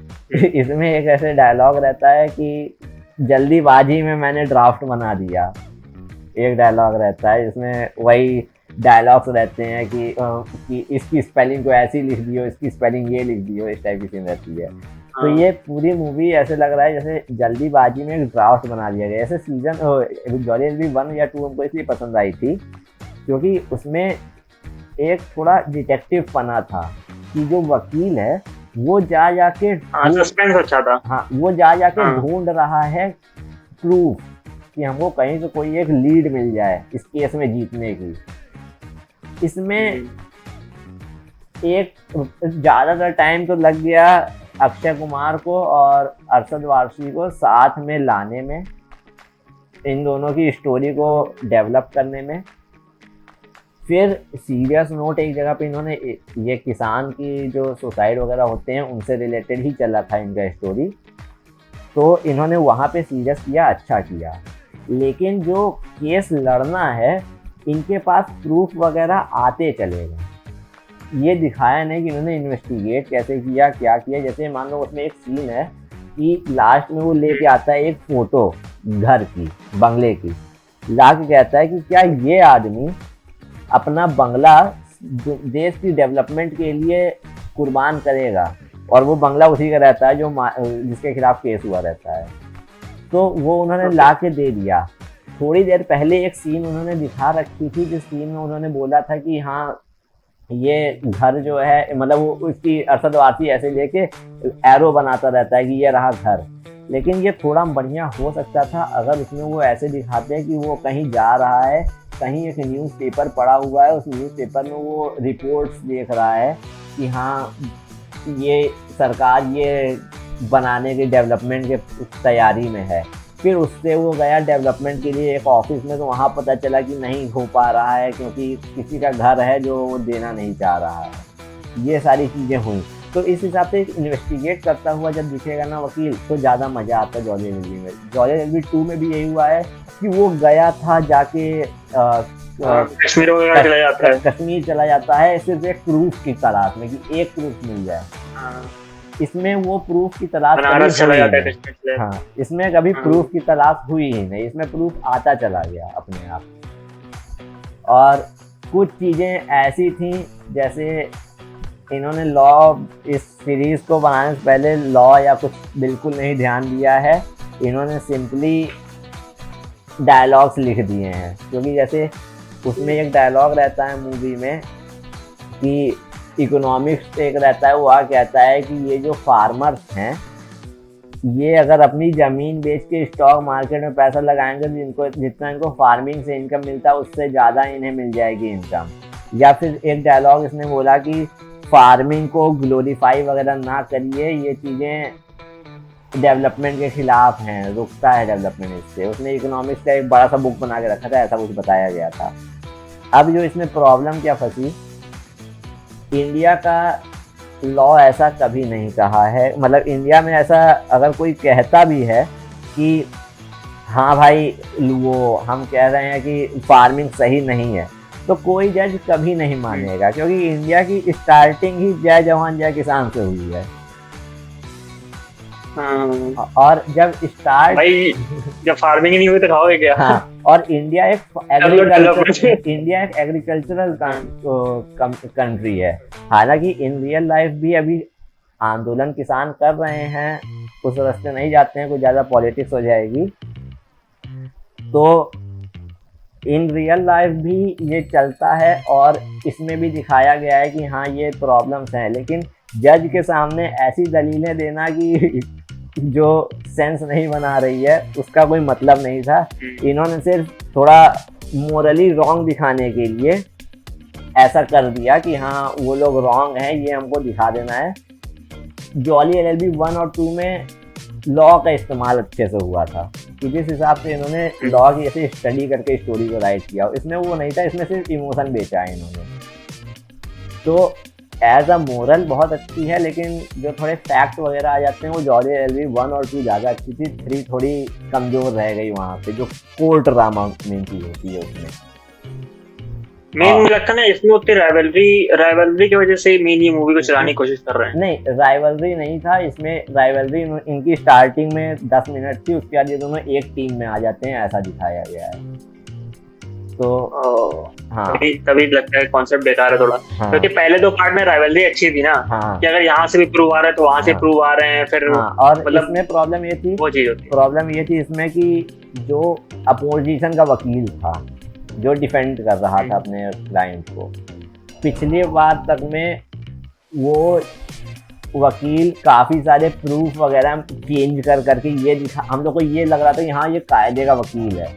इसमें एक ऐसे डायलॉग रहता है कि जल्दीबाजी में मैंने ड्राफ्ट बना दिया। एक डायलॉग रहता है जिसमें वही डायलॉग्स रहते हैं कि इसकी स्पेलिंग को ऐसी लिख दियो, इसकी स्पेलिंग ये लिख दियो, इस टाइप की सीन रहती है। तो ये पूरी मूवी ऐसे लग रहा है जैसे जल्दीबाजी में एक ड्राफ्ट बना दिया गया। ऐसे सीजन जॉली LLB 1 या 2 हमको इसलिए पसंद आई थी क्योंकि उसमें एक थोड़ा डिटेक्टिव पना था कि जो वकील है वो जाके सस्पेंस अच्छा था। हाँ, वो जाके ढूंढ रहा है प्रूफ कि हमको कहीं से कोई एक लीड मिल जाए इस केस में जीतने की। इसमें एक ज़्यादातर टाइम तो लग गया अक्षय कुमार को और अरशद वारसी को साथ में लाने में, इन दोनों की स्टोरी को डेवलप करने में। फिर सीरियस नोट एक जगह पे इन्होंने ये किसान की जो सुसाइड वगैरह होते हैं उनसे रिलेटेड ही चला था इनका स्टोरी, तो इन्होंने वहाँ पे सीरियस किया, अच्छा किया। लेकिन जो केस लड़ना है इनके पास प्रूफ वगैरह आते चले गए, ये दिखाया नहीं कि इन्होंने इन्वेस्टिगेट कैसे किया, क्या किया। जैसे मान लो उसमें एक सीन है कि लास्ट में वो लेके आता है एक फ़ोटो घर की, बंगले की, ला के कहता है कि क्या ये आदमी अपना बंगला देश की डेवलपमेंट के लिए कुर्बान करेगा, और वो बंगला उसी का रहता है जो जिसके खिलाफ केस हुआ रहता है। तो वो उन्होंने ला के दे दिया। थोड़ी देर पहले एक सीन उन्होंने दिखा रखी थी जिस सीन में उन्होंने बोला था कि हाँ ये घर जो है, मतलब वो उसकी अरशद वारसी ऐसे लेके एरो बनाता रहता है कि ये रहा घर। लेकिन ये थोड़ा बढ़िया हो सकता था अगर उसमें वो ऐसे दिखाते हैं कि वो कहीं जा रहा है, कहीं एक न्यूज़पेपर पड़ा हुआ है, उस न्यूज़पेपर में वो रिपोर्ट्स देख रहा है कि हाँ ये सरकार ये बनाने की डेवलपमेंट के तैयारी में है। फिर उससे वो गया डेवलपमेंट के लिए एक ऑफिस में, तो वहाँ पता चला कि नहीं हो पा रहा है क्योंकि किसी का घर है जो वो देना नहीं चाह रहा है। ये सारी चीज़ें हुई। तो इस हिसाब से इन्वेस्टिगेट करता हुआ जब दिखेगा ना वकील, तो ज़्यादा मज़ा आता है जॉली एलएलबी में। जॉली एलएलबी 2 में भी यही हुआ है कि वो गया था जाके कश्मीर वगैरह चला जाता है, कश्मीर चला जाता है सिर्फ एक प्रूफ की तलाश में कि एक प्रूफ मिल जाए। इसमें वो प्रूफ की तलाश बनारस चला जाता है कश्मीर। हाँ, इसमें कभी प्रूफ की तलाश हुई ही नहीं, इसमें प्रूफ आता चला गया अपने आप। और कुछ चीज़ें ऐसी थी जैसे इन्होंने लॉ, इस सीरीज़ को बनाने से पहले लॉ या कुछ बिल्कुल नहीं ध्यान दिया है। इन्होंने सिंपली डायलॉग्स लिख दिए हैं, क्योंकि जैसे उसमें एक डायलॉग रहता है मूवी में कि इकोनॉमिक्स एक रहता है, वो कहता है कि ये जो फार्मर्स हैं ये अगर अपनी ज़मीन बेच के स्टॉक मार्केट में पैसा लगाएंगे तो इनको जितना इनको फार्मिंग से इनकम मिलता है उससे ज़्यादा इन्हें मिल जाएगी इनकम। या फिर एक डायलॉग इसने बोला कि फार्मिंग को ग्लोरीफाई वगैरह ना करिए, ये चीज़ें डेवलपमेंट के खिलाफ हैं, रुकता है डेवलपमेंट इससे। उसने इकोनॉमिक्स का एक बड़ा सा बुक बना के रखा था, ऐसा कुछ बताया गया था। अब जो इसमें प्रॉब्लम क्या फंसी, इंडिया का लॉ ऐसा कभी नहीं कहा है, मतलब इंडिया में ऐसा अगर कोई कहता भी है कि हाँ भाई वो हम कह रहे हैं कि फार्मिंग सही नहीं है, तो कोई जज कभी नहीं मानेगा, क्योंकि इंडिया की स्टार्टिंग ही जय जवान जय किसान से हुई है। और जब स्टार्ट भाई जब फार्मिंग नहीं हुई तो खाओगे क्या? हाँ, और इंडिया एक एग्रीकल्चरल कंट्री है। हालांकि इन रियल लाइफ भी अभी आंदोलन किसान कर रहे हैं, उस रास्ते नहीं जाते हैं, कुछ ज़्यादा पॉलिटिक्स हो जाएगी। तो इन रियल लाइफ भी ये चलता है और इसमें भी दिखाया गया है कि हाँ ये प्रॉब्लम्स हैं, लेकिन जज के सामने ऐसी दलीलें देना कि जो सेंस नहीं बना रही है उसका कोई मतलब नहीं था। इन्होंने सिर्फ थोड़ा मोरली रॉन्ग दिखाने के लिए ऐसा कर दिया कि हाँ वो लोग रॉन्ग हैं, ये हमको दिखा देना है। जॉली एलएलबी 1 और 2 में लॉ का इस्तेमाल अच्छे से हुआ था कि जिस हिसाब से इन्होंने लॉ की ऐसे स्टडी करके स्टोरी को राइट किया, इसमें वो नहीं था, इसमें सिर्फ इमोशन बेचा है इन्होंने। तो एज अ मोरल बहुत अच्छी है, लेकिन जो थोड़े फैक्ट वगैरह आ जाते हैं वो जॉली एलएलबी 1 और 2 ज़्यादा अच्छी थी। 3 थोड़ी कमज़ोर रह गई वहाँ पे, जो कोर्ट ड्रामा मेन चीज़ होती है उसमें। मेन मुझे लगता है ना इसमें उतनी राइवलरी की वजह से मेन ये मूवी को चलाने की कोशिश कर रहे हैं। नहीं, राइवलरी नहीं था इसमें। राइवलरी इनकी स्टार्टिंग में 10 मिनट थी, उसके बाद ये दोनों एक टीम में आ जाते हैं, ऐसा दिखाया गया है। तो हाँ, तभी लगता है कॉन्सेप्ट बेकार है थोड़ा। हाँ, क्योंकि पहले 2 पार्ट में राइवलरी अच्छी थी ना। हाँ, कि अगर यहाँ से भी प्रूव आ रहा है तो वहाँ से प्रूव आ रहे हैं फिर। हाँ, और मतलब इसमें प्रॉब्लम ये थी, वो चीज होती, प्रॉब्लम ये थी इसमें कि जो अपोजिशन का वकील था जो डिफेंड कर रहा था अपने क्लाइंट को, पिछली बार तक में वो वकील काफ़ी सारे प्रूफ वगैरह चेंज कर करके ये दिखा, हम लोग को ये लग रहा था कि हाँ ये कायदे का वकील है।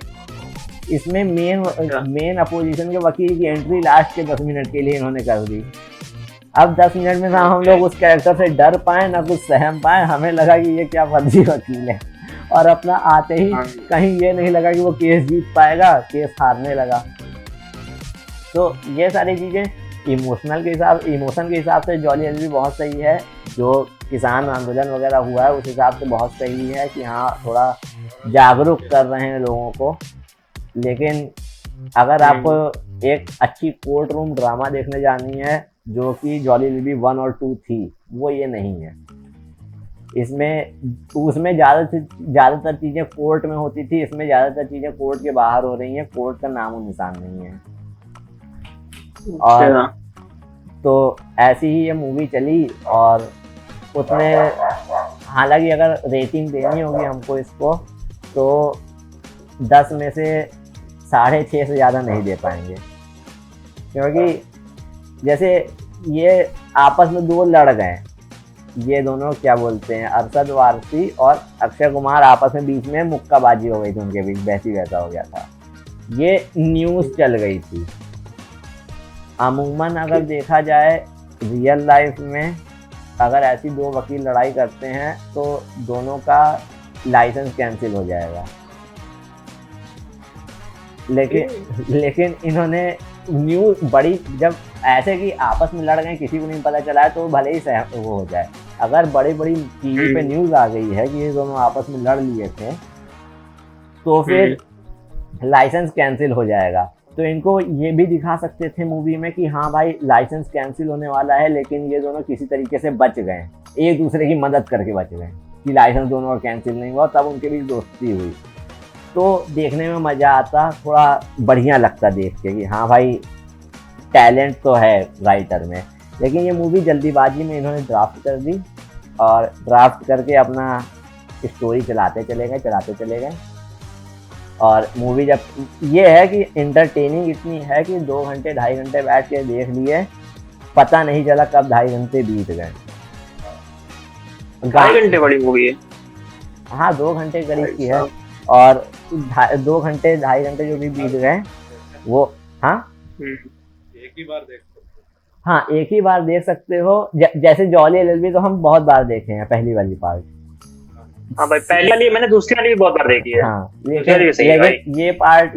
इसमें मेन अपोजिशन के वकील की एंट्री लास्ट के 10 मिनट के लिए इन्होंने कर दी। अब 10 मिनट में ना हम लोग उस कैरेक्टर से डर पाए ना कुछ सहम पाए, हमें लगा कि ये क्या फर्जी वकील है, और अपना आते ही कहीं ये नहीं लगा कि वो केस जीत पाएगा, केस हारने लगा। तो ये सारी चीज़ें इमोशन के हिसाब से जॉली एलएलबी बहुत सही है। जो किसान आंदोलन वगैरह हुआ है उस हिसाब से बहुत सही है कि हाँ थोड़ा जागरूक कर रहे हैं लोगों को। लेकिन अगर आपको एक अच्छी कोर्ट रूम ड्रामा देखने जानी है जो कि जॉली एलएलबी 1 और 2 थी, वो ये नहीं है। उसमें ज़्यादातर चीज़ें कोर्ट में होती थी, इसमें ज़्यादातर चीज़ें कोर्ट के बाहर हो रही हैं, कोर्ट का नामो निशान नहीं है। और तो ऐसी ही ये मूवी चली, और उसमें हालांकि अगर रेटिंग देनी होगी हमको इसको तो 10 में से 6.5 से ज़्यादा नहीं दे पाएंगे, क्योंकि जैसे ये आपस में दो लड़ गए, ये दोनों क्या बोलते हैं, अरशद वारसी और अक्षय कुमार आपस में बीच में मुक्काबाजी हो गई थी, उनके बीच वैसा हो गया था, ये न्यूज़ चल गई थी। अमूमन अगर देखा जाए रियल लाइफ में अगर ऐसी दो वकील लड़ाई करते हैं तो दोनों का लाइसेंस कैंसिल हो जाएगा। लेकिन इन्होंने न्यूज़ बड़ी, जब ऐसे कि आपस में लड़ गए किसी को नहीं पता चला है तो भले ही वो हो जाए, अगर बड़ी टीवी पे न्यूज़ आ गई है कि ये दोनों आपस में लड़ लिए थे तो फिर लाइसेंस कैंसिल हो जाएगा। तो इनको ये भी दिखा सकते थे मूवी में कि हाँ भाई लाइसेंस कैंसिल होने वाला है, लेकिन ये दोनों किसी तरीके से बच गए, एक दूसरे की मदद करके बच गए कि लाइसेंस दोनों का कैंसिल नहीं हुआ, तब उनके बीच दोस्ती हुई। तो देखने में मज़ा आता, थोड़ा बढ़िया लगता देख के कि हाँ भाई टैलेंट तो है राइटर में। लेकिन ये मूवी जल्दीबाजी में इन्होंने ड्राफ्ट कर दी, और ड्राफ्ट करके अपना स्टोरी चलाते चले गए। और मूवी जब ये है कि इंटरटेनिंग इतनी है कि 2 घंटे 2.5 घंटे बैठ के देख लिए, पता नहीं चला कब 2.5 घंटे बीत गए। 2.5 घंटे बड़ी मूवी है। हाँ 2 घंटे करीब की है, और 2 घंटे 2.5 घंटे जो भी बीत गए वो हाँ एक ही बार देख सकते हो। हाँ एक ही बार देख सकते हो। जैसे जॉली एलएलबी तो हम बहुत बार देखे हैं, पहली वाली पार्ट। हाँ भाई पहली वाली मैंने दूसरी वाली भी बहुत बार देखी है। हाँ लेकिन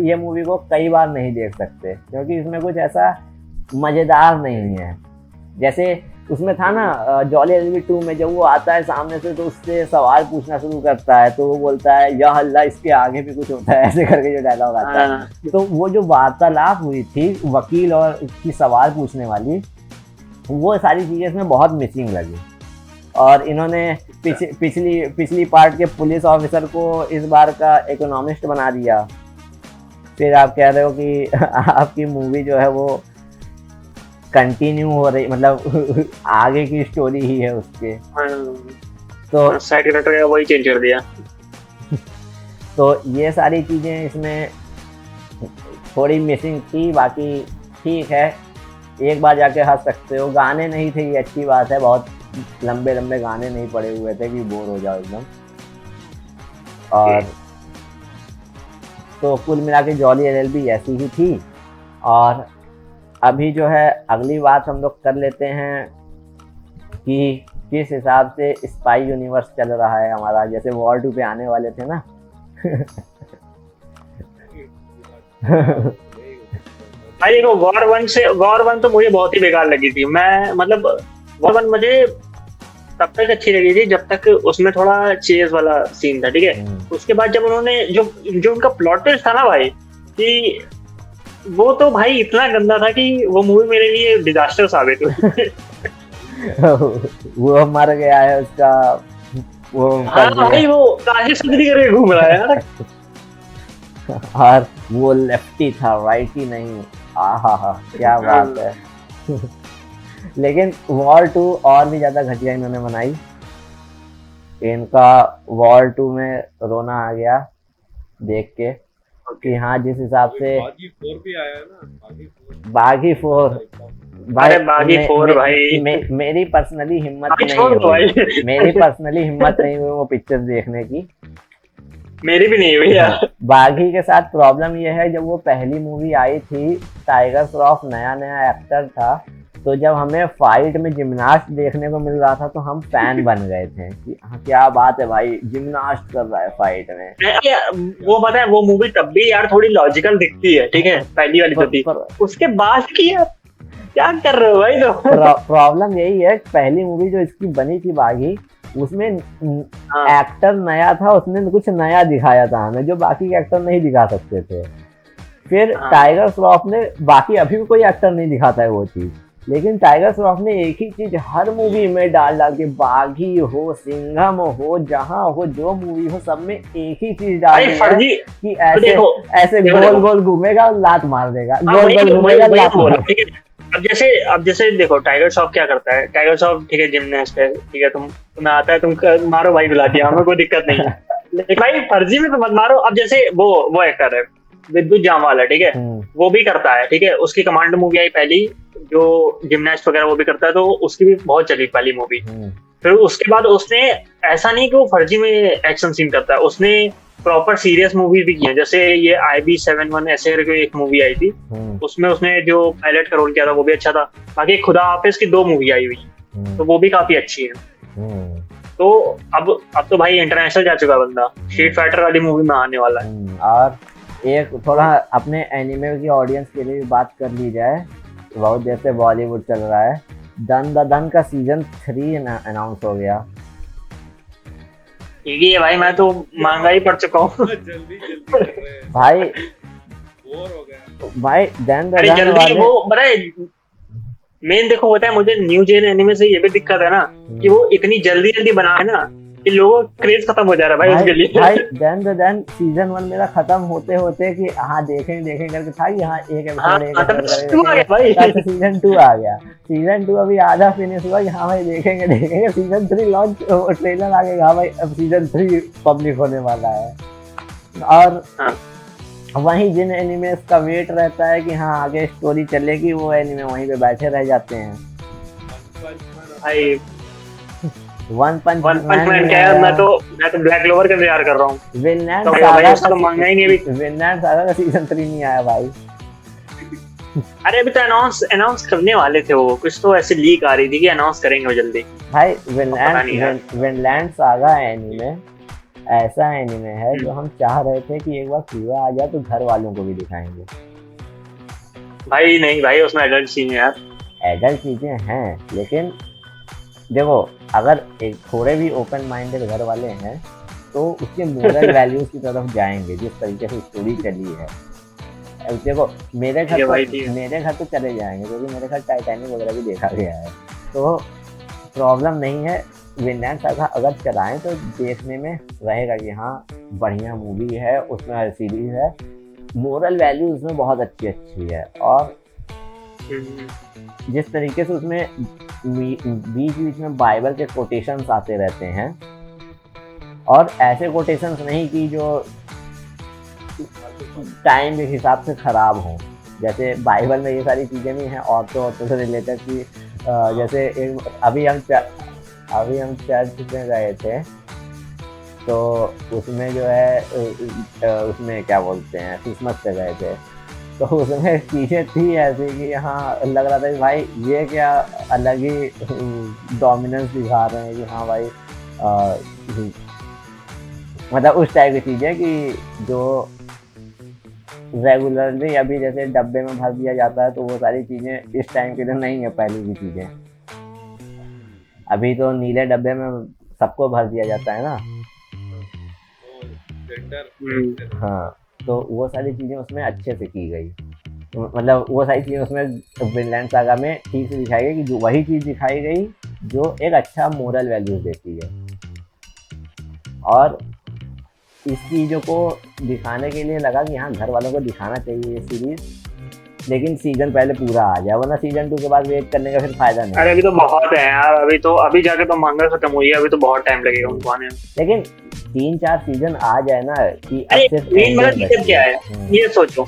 ये मूवी को कई बार नहीं देख सकते क्योंकि इसमें कुछ ऐसा मजेदार नहीं है। जैसे उसमें था ना जॉली एलएलबी 2 में, जब वो आता है सामने से तो उससे सवाल पूछना शुरू करता है, तो वो बोलता है या अल्लाह इसके आगे भी कुछ होता है, ऐसे करके जो डायलॉग आता है। तो वो जो वार्तालाप हुई थी वकील और की सवाल पूछने वाली, वो सारी चीजें इसमें बहुत मिसिंग लगी। और इन्होंने पिछली पार्ट के पुलिस ऑफिसर को इस बार का इकोनॉमिस्ट बना दिया। फिर आप कह रहे हो कि आपकी मूवी जो है वो कंटिन्यू हो रही, मतलब आगे की स्टोरी ही है उसके, तो साइड कैरेक्टर वही चेंज कर दिया। तो ये सारी चीज़ें इसमें थोड़ी मिसिंग थी। बाकी ठीक है, एक बार जाके हंस सकते हो। गाने नहीं थे, ये अच्छी बात है, बहुत लंबे गाने नहीं पड़े हुए थे कि बोर हो जाओ एकदम। और तो कुल मिला के जॉली एलएलबी ऐसी ही थी। और अभी जो है अगली बात हम लोग कर लेते हैं कि किस हिसाब से स्पाई यूनिवर्स चल रहा है हमारा। जैसे वॉर 2 पे आने वाले थे ना भाई देखो वॉर 1 तो मुझे बहुत ही बेकार लगी थी। मैं मतलब वॉर 1 मुझे तब तक अच्छी लगी थी जब तक उसमें थोड़ा चेज वाला सीन था, ठीक है। उसके बाद जब उन्होंने जो उनका प्लॉट ट्विस्ट था ना भाई, कि वो तो भाई इतना गंदा था कि वो मूवी मेरे लिए डिजास्टर साबित हुई। वो मर गया है उसका, वो भाई वो काशी सदरी करके घूम रहा है यार। और वो लेफ्टी था, राइटी नहीं। आहा क्या बात है। लेकिन वॉर 2 और भी ज्यादा घटिया इन्होंने बनाई। इनका वॉर 2 में रोना आ गया देख के कि हाँ जिस हिसाब से बागी 4 भी आया है ना, बागी 4 भाई मेरी पर्सनली हिम्मत नहीं हुई वो पिक्चर देखने की। मेरी भी नहीं हुई यार। बागी के साथ प्रॉब्लम ये है, जब वो पहली मूवी आई थी टाइगर श्रॉफ नया एक्टर था, तो जब हमें फाइट में जिम्नास्ट देखने को मिल रहा था तो हम फैन बन गए थे कि हाँ क्या बात है भाई, जिम्नास्ट कर रहा है फाइट में। वो पता है वो मूवी तब भी यार थोड़ी लॉजिकल दिखती है, ठीक है, पहली वाली तो थी, उसके बाद की यार क्या कर रहे हो भाई लोग। प्रॉब्लम यही है, पहली मूवी जो इसकी बनी थी बागी, उसमें एक्टर नया था, उसने कुछ नया दिखाया था हमें जो बाकी के एक्टर नहीं दिखा सकते थे। फिर टाइगर श्रॉफ ने, बाकी अभी भी कोई एक्टर नहीं दिखाता है वो चीज, लेकिन टाइगर श्रॉफ ने एक ही चीज हर मूवी में डाल डाल के, बागी हो, सिंघम हो, जहां हो, जो मूवी हो, सब में एक ही चीज डाल दी कि ऐसे ऐसे गोल गोल घूमेगा और लात मार देगा, गोल गोल घूमेगा लात मार देगा। अब जैसे देखो टाइगर श्रॉफ क्या करता है, टाइगर श्रॉफ ठीक है जिमनास्ट है, ठीक है, तुम्हें आता है, तुम मारो भाई गुलाटी, हमें कोई दिक्कत नहीं है, लेकिन भाई फर्जी में तो मत मारो। अब जैसे वो एक्टर है विद्युत जामवाल है, ठीक है, वो भी करता है, ठीक है, उसकी कमांडो मूवी आई पहली, जो जिमनास्ट वगैरह वो भी करता है, तो उसकी भी बहुत चली पहली मूवी। फिर उसके बाद उसने ऐसा नहीं कि वो फर्जी में एक्शन सीन करता है, उसने प्रॉपर सीरियस मूवी भी की है, जैसे ये IB71 ऐसे करके एक मूवी आई थी, उसमें उसने जो पायलट का रोल किया था वो भी अच्छा था। बाकी खुदा हाफिज की 2 मूवी आई हुई, तो वो भी काफी अच्छी है। तो अब तो भाई इंटरनेशनल जा चुका बंदा, स्ट्रीट फाइटर वाली मूवी में आने वाला है। और एक थोड़ा अपने एनिमे की ऑडियंस के लिए भी बात कर ली जाए, बहुत देर से बॉलीवुड चल रहा है, दन द दन का सीजन 3 अनाउंस हो गया। ठीक है भाई, मैं तो महंगा ही पड़ चुका हूँ जल्दी कर रहे हैं भाई, बोर हो गया भाई दन द अरे दन जल्दी वाले, वो पता है मेन देखो होता है, मुझे न्यू जेन एनिमे से ये भी दिक्कत है ना कि वो इतनी जल्दी जल्दी बना है ना कि लोगों का क्रेज खत्म हो जा रहा है भाई उसके लिए। भाई दन द दन सीजन 1 मेरा खत्म होते होते कि हाँ देखें करके था कि हाँ एक एपिसोड सीजन 2 आ गया, सीजन 2 अभी आधा फिनिश हुआ कि हाँ भाई देखेंगे, सीजन 3 लॉन्च, ट्रेलर आ गया, हाँ भाई अब सीजन 3 पब्लिक होने वाला है। और वहीं जिन एनिमेस का वेट रहता है कि हाँ आगे स्टोरी चलेगी, वो एनिमे वहीं पे बैठे रह जाते हैं। भाई वन पंच मैन क्या है, मैं तो ब्लैक क्लोवर का इंतजार कर रहा हूँ। विनलैंड सागा का सीजन 3 नहीं आया भाई। अरे अभी तो अनाउंस करने वाले थे, वो कुछ तो ऐसे लीक आ रही थी कि अनाउंस करेंगे वो जल्दी। भाई विनलैंड सागा एनीमे ऐसा एनीमे है जो हम चाह रहे थे कि एक बार पूरा आ जाए तो घर वालों को भी दिखाएंगे। भाई नहीं भाई, उसमें एडल्ट सीन है यार। एडल्ट चीजें हैं, लेकिन देखो अगर एक थोड़े भी ओपन माइंडेड घर वाले हैं तो उसके मोरल वैल्यूज की तरफ जाएंगे, जिस तरीके से स्टोरी चली है। देखो मेरे घर तो चले जाएंगे, क्योंकि मेरे घर टाइटैनिक वगैरह भी देखा गया है, तो प्रॉब्लम नहीं है। विनलैंड सागा अगर चलाएं तो देखने में रहेगा कि हाँ बढ़िया मूवी है, उसमें हर सीरीज है, मोरल वैल्यू उसमें बहुत अच्छी है। और जिस तरीके से उसमें बीच बीच में बाइबल के कोटेशंस आते रहते हैं, और ऐसे कोटेशंस नहीं कि जो टाइम के हिसाब से खराब हों, जैसे बाइबल में ये सारी चीज़ें भी हैं औरतों से रिलेटेड की। जैसे अभी हम चर्च में गए थे, तो उसमें जो है उसमें क्या बोलते हैं, क्रिसमस पे गए थे, तो उसमें चीज़ें थी ऐसी कि हाँ लग रहा था कि भाई ये क्या अलग ही डोमिनेंस दिखा रहे हैं कि हाँ भाई मतलब उस टाइप की चीज़ें कि जो रेगुलरली अभी जैसे डब्बे में भर दिया जाता है, तो वो सारी चीज़ें इस टाइम के लिए नहीं है पहले की चीज़ें। अभी तो नीले डब्बे में सबको भर दिया जाता है ना। हाँ, तो वो सारी चीज़ें उसमें अच्छे से की गई, मतलब वो सारी चीज़ें उसमें विनलैंड सागा में ठीक से दिखाई गई कि जो वही चीज़ दिखाई गई जो एक अच्छा मोरल वैल्यूज देती है। और इस चीज़ों को दिखाने के लिए लगा कि हाँ घर वालों को दिखाना चाहिए ये सीरीज, लेकिन सीजन पहले पूरा आ जाए, वरना सीजन 2 के बाद वेट करने का फिर फायदा नहीं। अरे अभी तो बहुत है यार, अभी जाके तो मांगा खत्म हुई है, अभी तो बहुत टाइम लगेगा उनको आने में। लेकिन 3-4 सीजन आ जाए ना कि मेन मतलब दिक्कत क्या है ये सोचो,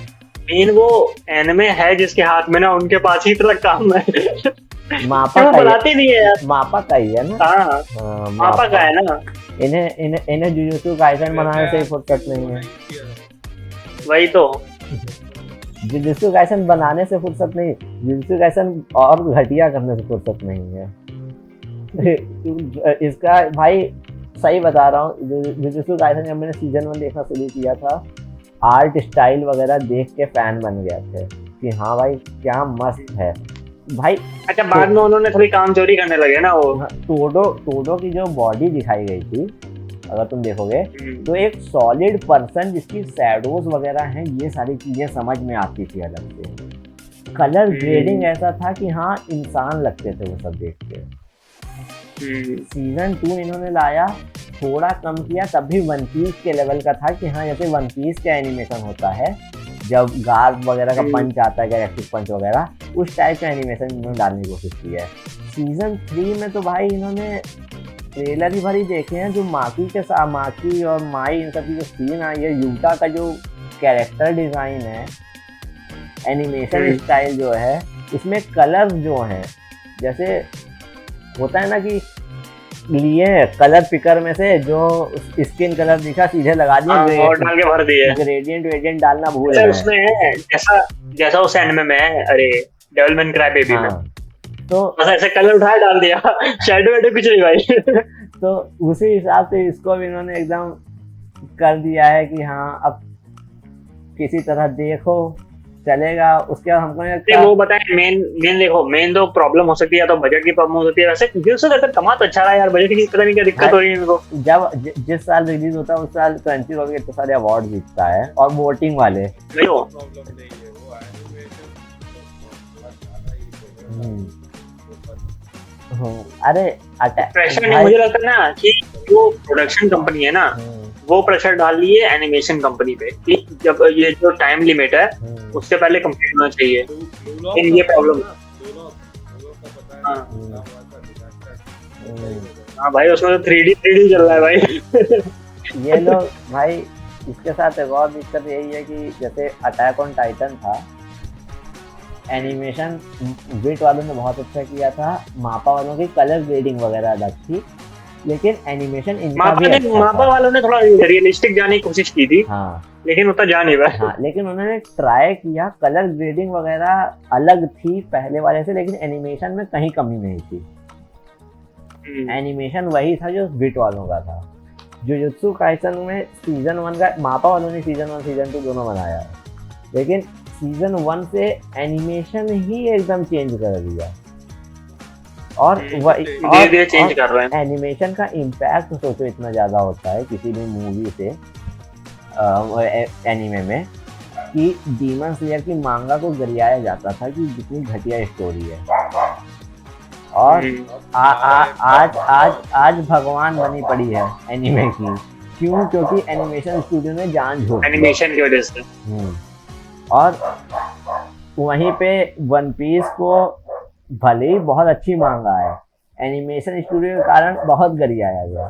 मेन वो एनिमे है जिसके हाथ में ना उनके पास ही इतना काम है। मापा बनाते नहीं है यार, मापा का ही है ना। हाँ मापा का है ना। इन्हें जुजुत्सु काइसेन बनाने से फुर्सत नहीं है। वही तो जुजुत्सु काइसन बनाने से फुर्सत नहीं, जुजुत्सु काइसन और घटिया करने से फुर्सत नहीं है। इसका भाई सही बता रहा हूँ, जुजुत्सु काइसन जब मैंने सीजन 1 देखना शुरू किया था, आर्ट स्टाइल वगैरह देख के फैन बन गया थे कि हाँ भाई क्या मस्त है भाई। अच्छा, बाद में उन्होंने थोड़ी काम चोरी करने लगे ना वो। टोडो की जो बॉडी दिखाई गई थी, अगर तुम देखोगे तो एक सॉलिड पर्सन जिसकी शैडोज वगैरह हैं, ये सारी चीजें समझ में आती थी अलग से। कलर ग्रेडिंग ऐसा था कि हाँ इंसान लगते थे वो सब देख के। सीजन 2 इन्होंने लाया, थोड़ा कम किया, तब भी वन पीस के लेवल का था कि हाँ जैसे वन पीस का एनिमेशन होता है जब गार्ब वगैरह का पंच आता है, गैलेक्टिक पंच वगैरह, उस टाइप का एनिमेशन इन्होंने डालने की कोशिश की है। सीजन 3 में तो भाई इन्होंने ट्रेलर ही भरी देखे हैं, जो माकी के साथ, माकी और माई इन सब की जो सीन आई है, यूटा का जो कैरेक्टर डिजाइन है, एनिमेशन स्टाइल जो है, इसमें कलर जो है, जैसे होता है ना कि लिए कलर पिकर में से जो स्किन कलर दिखा सीधे लगा दिया और डाल के भर दिए, ग्रेडियंट वेडियंट डालना भूल गए। उसमें है जैसा उस एनिमे में है, अरे डेविलमैन क्राई बेबी में, तो बस ऐसे कलर उठाया डाल दिया, शैडो वेडो कुछ नहीं भाई। तो उसी हिसाब से इसको भी इन्होंने एकदम कर दिया है कि हाँ अब किसी तरह देखो चलेगा। उसके बाद हमको नहीं लगता वो बताएं मेन देखो, मेन तो प्रॉब्लम हो सकती है, या तो बजट की प्रॉब्लम हो सकती है। वैसे कमा तो अच्छा रहा यार, बजट की पता नहीं क्या दिक्कत हो रही है इनको। जब जिस साल रिलीज होता है उस साल क्रंचीरोल के इतने सारे अवार्ड जीतता है, और वोटिंग वाले प्रॉब्लम नहीं है, वो एनिमेशन अरे प्रेशर नहीं, मुझे लगता है ना कि जो प्रोडक्शन कंपनी है ना, वो प्रेशर डाल रही है एनिमेशन कंपनी पे कि जब ये जो टाइम लिमिट है उससे पहले कंप्लीट होना चाहिए। इन ये प्रॉब्लम, हाँ भाई उसमें तो 3D चल रहा है भाई। ये लोग भाई, इसके साथ एक और दिक्कत यही है कि जैसे अटैक ऑन टाइटन था, एनिमेशन विट वालों ने बहुत अच्छा किया था, मापा वालों की कलर ग्रेडिंग वगैरह अलग थी, लेकिन एनिमेशन इनका भी अच्छा था। मापा वालों ने थोड़ा रियलिस्टिक जाने की कोशिश की थी, हाँ, लेकिन उतना जा नहीं पाया। हाँ, लेकिन उन्होंने ट्राई किया, कलर ग्रेडिंग वगैरह अलग थी पहले वाले से, लेकिन एनिमेशन में कहीं कमी नहीं थी। एनिमेशन वही था जो विट वालों का था। जुजुत्सु काइसन में सीजन 1 का मापा वालों ने सीजन 1 सीजन 2 दोनों बनाया है, लेकिन सीजन 1 से एनिमेशन ही एकदम चेंज कर दिया, और चेंज कर रहे हैं। एनिमेशन का इम्पैक्ट सोचो इतना ज्यादा होता है किसी भी मूवी से एनिमे में, कि डीमन स्लेयर की मांगा को गरियाया जाता था कि कितनी घटिया स्टोरी है, और आज भगवान बनी पड़ी है एनिमे की। क्यों? क्योंकि एनिमेशन स्टूडियो ने जान झोंक एनिमेशन की वजह से। और वहीं पे वन पीस को भले ही बहुत अच्छी मांगा है, एनिमेशन स्टूडियो के कारण बहुत गरियाया गया।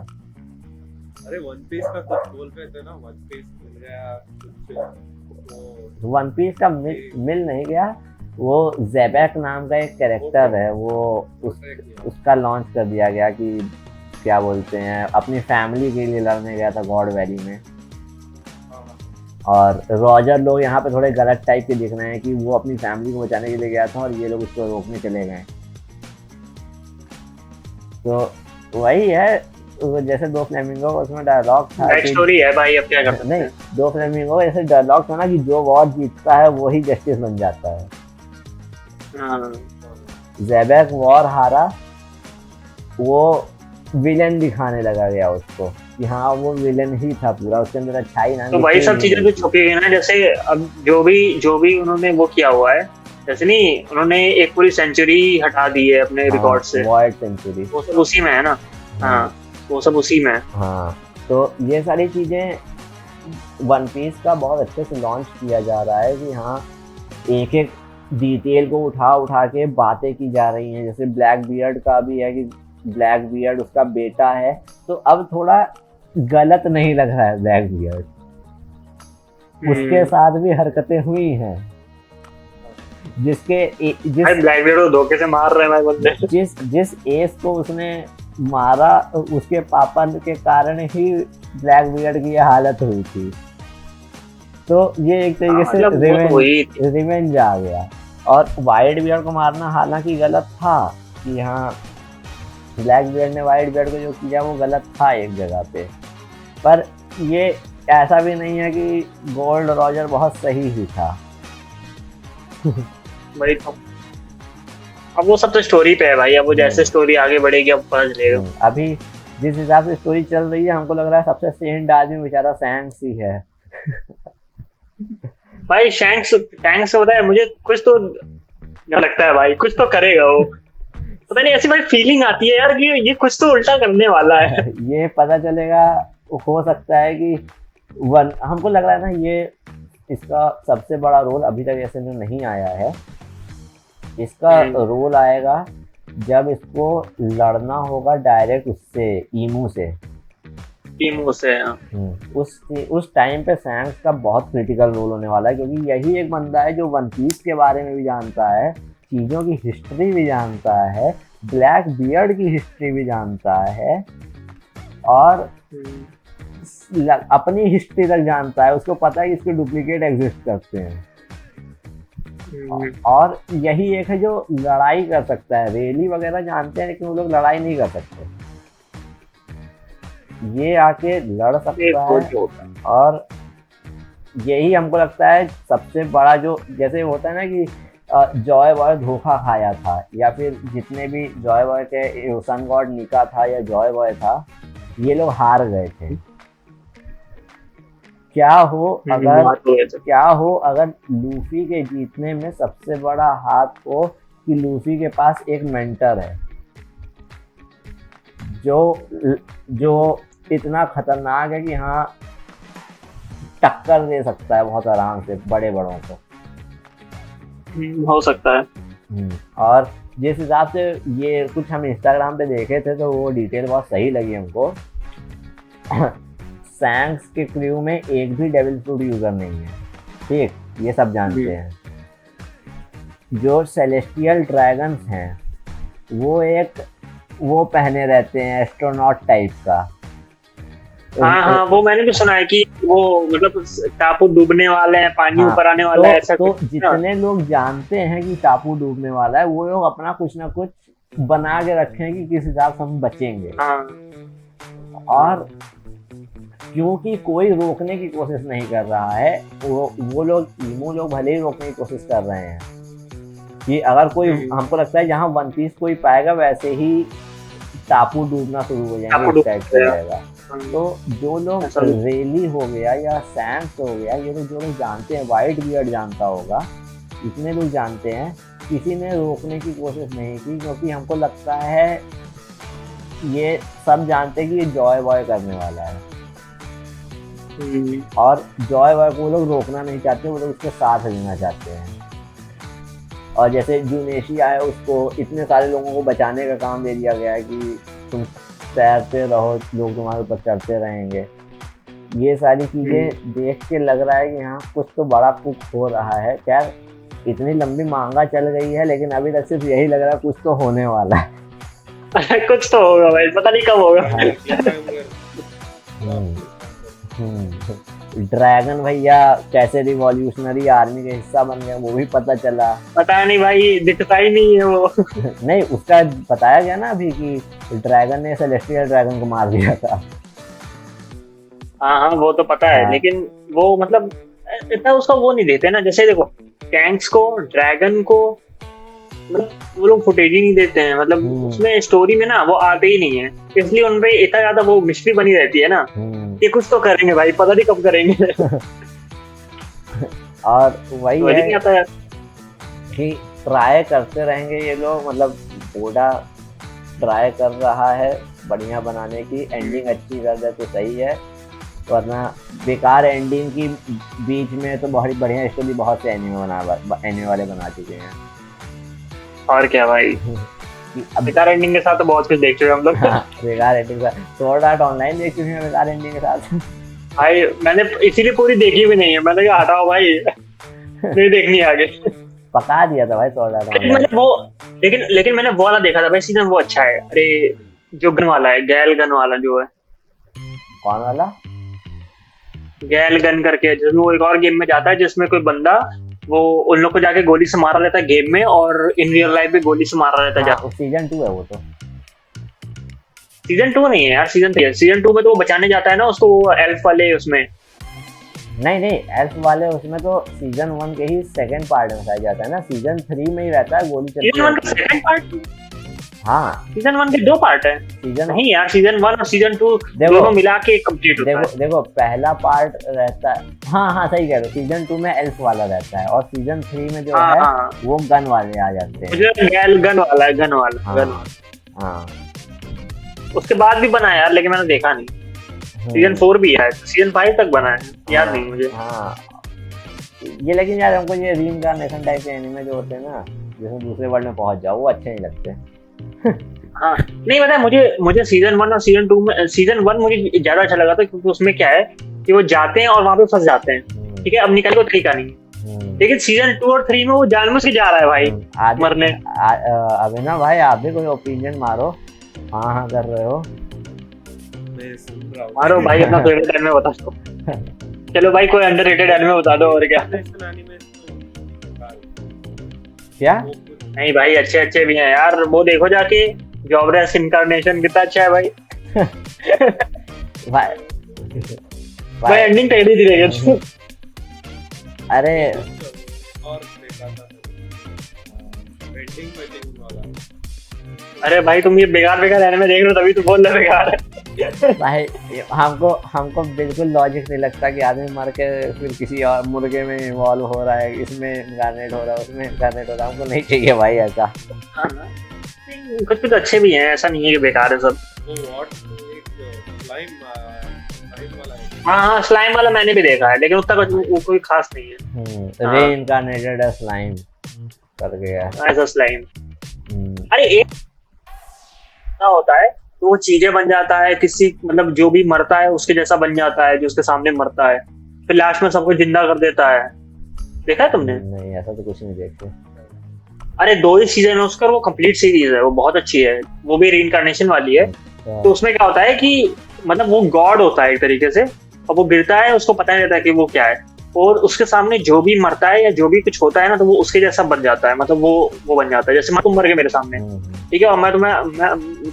अरे वन पीस का कुछ बोल रहे थे ना, वन पीस मिल गया कुछ, वन पीस का मिल नहीं गया, वो ज़ेबैक नाम का एक कैरेक्टर है, वो उसका लॉन्च कर दिया गया कि क्या बोलते हैं, अपनी फैमिली के लिए लड़ने गया था गॉड वैली में, और रॉजर लोग यहाँ पे थोड़े गलत टाइप के दिख रहे हैं कि वो अपनी फैमिली को बचाने के लिए गया था और ये लोग उसको रोकने चले गए। तो वही है, जैसे दो फ्लेमिंगो उसमें डायलॉग था, स्टोरी है भाई, अब क्या कर सकते हैं। नहीं, दो फ्लेमिंगो जैसे डायलॉग था ना कि जो वॉर जीतता है वही जस्टिस बन जाता है। ज़ेबैक वॉर हारा, वो विलेन दिखाने लगा गया उसको कि हाँ वो विलेन ही था पूरा, उसके अंदर अच्छाई ना। तो वही सब चीजें तो छुपी हुई ना, जैसे अब जो भी उन्होंने वो किया हुआ है, जैसे नहीं उन्होंने एक पूरी सेंचुरी हटा दी है अपने रिकॉर्ड से, वॉइड सेंचुरी, वो सब उसी में है ना। हाँ, वो सब उसी में है। हाँ, तो ये सारी चीजें वन पीस का बहुत अच्छे से लॉन्च किया जा रहा है कि हाँ एक एक डिटेल को उठा के बातें की जा रही हैं। जैसे ब्लैक बियर्ड का भी है कि ब्लैक बियर्ड उसका बेटा है, तो अब थोड़ा गलत नहीं लग रहा है ब्लैक बियर्ड, उसके साथ भी हरकतें हुई हैं जिस ब्लैक बियर्ड को धोखे से मार रहे हैं बंदे। जिस एस को उसने मारा उसके पापा के कारण ही ब्लैक बियर्ड की ये हालत हुई थी। तो ये एक तरीके से मतलब वो तो वही थी। रिवेंज आ गया। और वाइट बियर्ड को मारना हालांकि गलत था, कि हाँ ब्लैक बियर्ड ने वाइट बियर्ड को जो किया वो गलत था एक जगह पे, पर ये ऐसा भी नहीं है कि गोल्ड रॉजर बहुत सही ही था। वही तो। अब वो सब तो स्टोरी पे है भाई, अब वो जैसे स्टोरी आगे बढ़ेगी अब पता चलेगा। अभी जिस हिसाब से स्टोरी चल रही है हमको लग रहा है सबसे सेंट आदमी बेचारा सैंक्स ही है। भाई शैंक्स टैंक्स होता है, मुझे कुछ तो लगता है भाई कुछ तो करेगा वो, पता नहीं, ऐसी भाई फीलिंग आती है यार कि ये कुछ तो उल्टा करने वाला है। ये पता चलेगा, हो सकता है कि हमको लग रहा है ना ये इसका सबसे बड़ा रोल अभी तक ऐसे में नहीं आया है। इसका रोल आएगा जब इसको लड़ना होगा डायरेक्ट उससे, ईमू से। उस टाइम पे सैंक्स का बहुत क्रिटिकल रोल होने वाला है, क्योंकि यही एक बंदा है जो वन पीस के बारे में भी जानता है, चीज़ों की हिस्ट्री भी जानता है, ब्लैक बियर्ड की हिस्ट्री भी जानता है, और अपनी हिस्ट्री तक जानता है। उसको पता है कि इसके डुप्लीकेट एग्जिस्ट करते हैं, और यही एक है जो लड़ाई कर सकता है। रेली वगैरह जानते हैं लेकिन वो लोग लड़ाई नहीं कर सकते, ये आके लड़ सकता है। और यही हमको लगता है सबसे बड़ा, जो जैसे होता है ना कि जॉय बॉय धोखा खाया था, या फिर जितने भी जॉय बॉय के सन गॉड निका था या जॉय बॉय था, ये लोग हार गए थे। क्या हो अगर लूफी के जीतने में सबसे बड़ा हाथ हो कि लूफी के पास एक मेंटर है जो इतना खतरनाक है कि हाँ टक्कर दे सकता है बहुत आराम से बड़े बड़ों को। हो सकता है। और जिस हिसाब से ये कुछ हम इंस्टाग्राम पे देखे थे तो वो डिटेल बहुत सही लगी हमको। सैंक्स के क्रू में एक भी डेविल फ्रूट यूजर नहीं है, ठीक, ये सब जानते हैं। जो सेलेस्टियल ड्रैगन्स हैं वो पहने रहते हैं एस्ट्रोनॉट टाइप का। हाँ, वो मैंने भी सुना है कि वो मतलब टापू डूबने वाले हैं, पानी ऊपर आने वाला है, ऐसा तो जितने लोग जानते हैं कि टापू डूबने वाला है वो लोग अपना कुछ ना कुछ बना के रखें कि किस हिसाब से हम बचेंगे। और क्योंकि कोई रोकने की कोशिश नहीं कर रहा है, वो लोग ईमो लोग भले ही रोकने की कोशिश कर रहे हैं कि अगर कोई, हमको लगता है जहाँ वन पीस कोई पाएगा वैसे ही टापू डूबना शुरू हो जाएंगे, इस टाइप से रहेगा। तो जो लोग रेली हो गया या सैंक्स हो गया, ये लोग जो लोग जानते हैं, वाइट बियर्ड जानता होगा, इतने लोग जानते हैं, किसी ने रोकने की कोशिश नहीं की, क्योंकि हमको लगता है ये सब जानते हैं कि ये जॉय बॉय करने वाला है। और जॉय बॉय को वो लोग रोकना नहीं चाहते, वो लोग उसके साथ देना चाहते हैं। और जैसे जूनेशी आया, उसको इतने सारे लोगों को बचाने का काम दे दिया गया है कि तुम तैरते रहो, लोग तुम्हारे ऊपर चढ़ते रहेंगे। ये सारी चीज़ें देख के लग रहा है कि हाँ कुछ तो बड़ा कुक हो रहा है। खैर इतनी लंबी मांगा चल गई है लेकिन अभी तक सिर्फ यही लग रहा है कुछ तो होने वाला है। कुछ तो होगा भाई, पता नहीं कब होगा। ड्रैगन भैया कैसे रिवॉल्यूशनरी आर्मी का हिस्सा बन गया वो भी पता चला। पता नहीं भाई, दिखता ही नहीं है वो। नहीं, उसका बताया गया ना अभी कि ड्रैगन ने सेलेस्टियल ड्रैगन को मार दिया था। हाँ, वो तो पता है, लेकिन वो मतलब इतना उसका वो नहीं देते ना। जैसे देखो टैंक्स को, ड्रैगन को, मतलब वो लोग फुटेज ही नहीं देते हैं, मतलब उसमें स्टोरी में ना वो आते ही नहीं है, इसलिए उन पे इतना ज्यादा वो मिस्ट्री बनी रहती है ना। ये कुछ तो करेंगे भाई, पता नहीं कब करेंगे। और वही है कि ट्राई करते रहेंगे ये लोग, मतलब ओडा ट्राई कर रहा है बढ़िया बनाने की, एंडिंग अच्छी कर दे तो सही है, वरना बेकार एंडिंग की बीच में तो बहुत बढ़िया स्टोरी बहुत से एनिमे वाले बना चुके हैं। और क्या भाई, बेकार एंडिंग के साथ तो बहुत कुछ देख चुके हम लोग। बेकार एंडिंग का स्वॉर्ड आर्ट ऑनलाइन देख चुके हैं बेकार एंडिंग के साथ। भाई मैंने इसीलिए पूरी देखी भी नहीं है, मैंने कहा हटाओ भाई, नहीं देखनी आगे। पका दिया था भाई स्वॉर्ड आर्ट ऑनलाइन। लेकिन मैंने वो वाला देखा था भाई सीजन, वो अच्छा है। अरे जो गन वाला है, गैल गन वाला जो है। कौन वाला? गैल गन करके, जिसमें वो एक और गेम में जाता है जिसमें कोई बंदा वो उन लोग को जाके गोली से मारा रहता है गेम में, और इन रियल लाइफ भी गोली से मारा रहता है हाँ, जाके। सीजन 2 है वो तो। सीजन 2 नहीं है यार, सीजन 3 है। सीजन 2 में तो वो बचाने जाता है ना उसको, वो एल्फ वाले उसमें। नहीं नहीं, एल्फ वाले उसमें तो सीजन 1 के ही सेकंड पार्ट में दिखाया जाता है ना, सीजन 3 में ही रहता है, गोली चलती सीजन 1 का रहती है। Second part? हाँ, सीजन 1 के 2 पार्ट है। सीजन नहीं यार, सीजन 1 और सीजन 2 देखो- दोनों मिला के कंप्लीट होता है। देखो पहला पार्ट रहता है, हाँ सही कह रहे हो, सीजन 2 में एल्फ वाला रहता है, और सीजन 3 में जो है हाँ, वो गन वाले आ जाते हैं। मुझे गैल गन वाला है, गन वाला। हाँ हाँ। उसके बाद भी बना है यार, लेकिन मैंने देखा नहीं। सीजन 4 भी है, सीजन 5 तक बना है, याद नहीं मुझे। हाँ, ये लेकिन यार हमको ये रीइंकार्नेशन टाइप के एनिमे जो होते हैं ना, जिसमें दूसरे वर्ल्ड में पहुंच जाओ, वो अच्छे नहीं लगते। हाँ नहीं, पता है मुझे सीजन 1 और सीजन 2 में, सीजन 1 मुझे ज्यादा अच्छा लगा था, क्योंकि उसमें क्या है कि वो जाते हैं और वहां पे फंस जाते हैं, ठीक है, अब निकल को तरीका नहीं। लेकिन सीजन 2 और 3 में वो जानबूझ के जा रहा है भाई मरने। अभी ना भाई, आप भी कोई ओपिनियन मारो। हाँ कर रहे हो, मैं सुन रहा हूँ। मारो भाई, अपना फेवरेट एनिमे बता दो। चलो भाई, कोई अंडररेटेड एनिमे बता दो, और क्या। क्या? नहीं भाई, अच्छे अच्छे भी हैं यार, वो देखो जाके, जॉबलेस इनकार्नेशन कितना अच्छा है भाई। भाई एंडिंग टेढ़ी दी रहेगी। अरे और देखा था वेटिंग वाला। अरे भाई, तुम ये बेकार एनिमे देख रहे हो, तभी तो बोल रहे बेकार है। भाई, हमको बिल्कुल लॉजिक नहीं लगता कि आदमी मर के फिर किसी और मुर्गे में इन्वॉल्व हो रहा है, इसमें इनकार्नेट हो रहा है, उसमें इनकार्नेट हो रहा है। हमको नहीं चाहिए भाई ऐसा। कुछ कुछ अच्छे भी हैं, ऐसा नहीं है कि बेकार है सब। वो व्हाट एक स्लाइम वाला है। हाँ, स्लाइम वाला मैंने भी देखा है, लेकिन उतना वो कोई खास नहीं है। रीइंकार्नेटेड स्लाइम कर गया ऐसा स्लाइम। अरे एक क्या होता है, तो वो चीजें बन जाता है किसी, मतलब जो भी मरता है उसके जैसा बन जाता है, जो उसके सामने मरता है, फिर लास्ट में सबको जिंदा कर देता है। देखा है तुमने? नहीं, ऐसा तो कुछ नहीं देखते। अरे 2 ही सीजन है उसका, वो कंप्लीट सीरीज है, वो बहुत अच्छी है, वो भी रीइंकार्नेशन वाली है। तो उसमें क्या होता है कि मतलब वो गॉड होता है एक तरीके से, और वो गिरता है, उसको पता नहीं रहता कि वो क्या है, और उसके सामने जो भी मरता है या जो भी कुछ होता है ना, तो वो उसके जैसा बन जाता है, मतलब वो बन जाता है। जैसे तुम मर गए मेरे सामने, ठीक है, और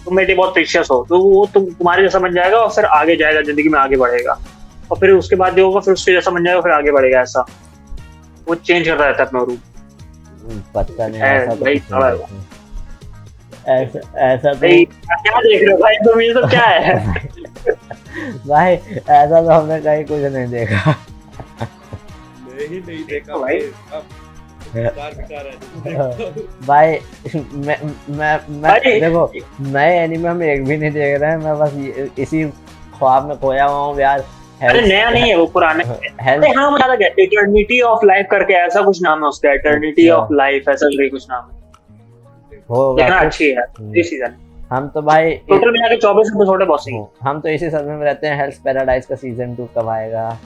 तुम मेरे लिए बहुत प्रीशियस हो, तो वो तुम्हारे जैसा बन जाएगा, और फिर आगे जाएगा, जिंदगी में आगे बढ़ेगा, और फिर उसके बाद जो होगा फिर उसके जैसा बन जाएगा, फिर आगे बढ़ेगा। ऐसा वो चेंज करता रहता है अपना रूप। पता नहीं, ऐसा तो भाई कुछ नहीं देखते। ऐसा तो क्या देख रहे हो भाई तुम, ये सब क्या है? भाई ऐसा तो हमने कहीं कुछ नहीं देखा। नहीं देखा भाई। भाई मैं देखो, नए एनिमे हम एक भी नहीं देख रहे हैं, मैं बस इसी ख्वाब में खोया हुआ हूँ यार। अरे नया नहीं है वो, पुराना है। अरे हाँ, मुझे याद आ गया, इटर्निटी ऑफ लाइफ करके ऐसा कुछ नाम है उसका, इटर्निटी ऑफ लाइफ ऐसा करके कुछ नाम है। देखना अच्छी है, ये सीजन। हम तो भाई टोटल मिला के 24 एपिसोड है, बहुत सही। हम तो इसी सदमे में रहते हैं, हेल्थ पैराडाइज का सीजन 2 कब आएगा,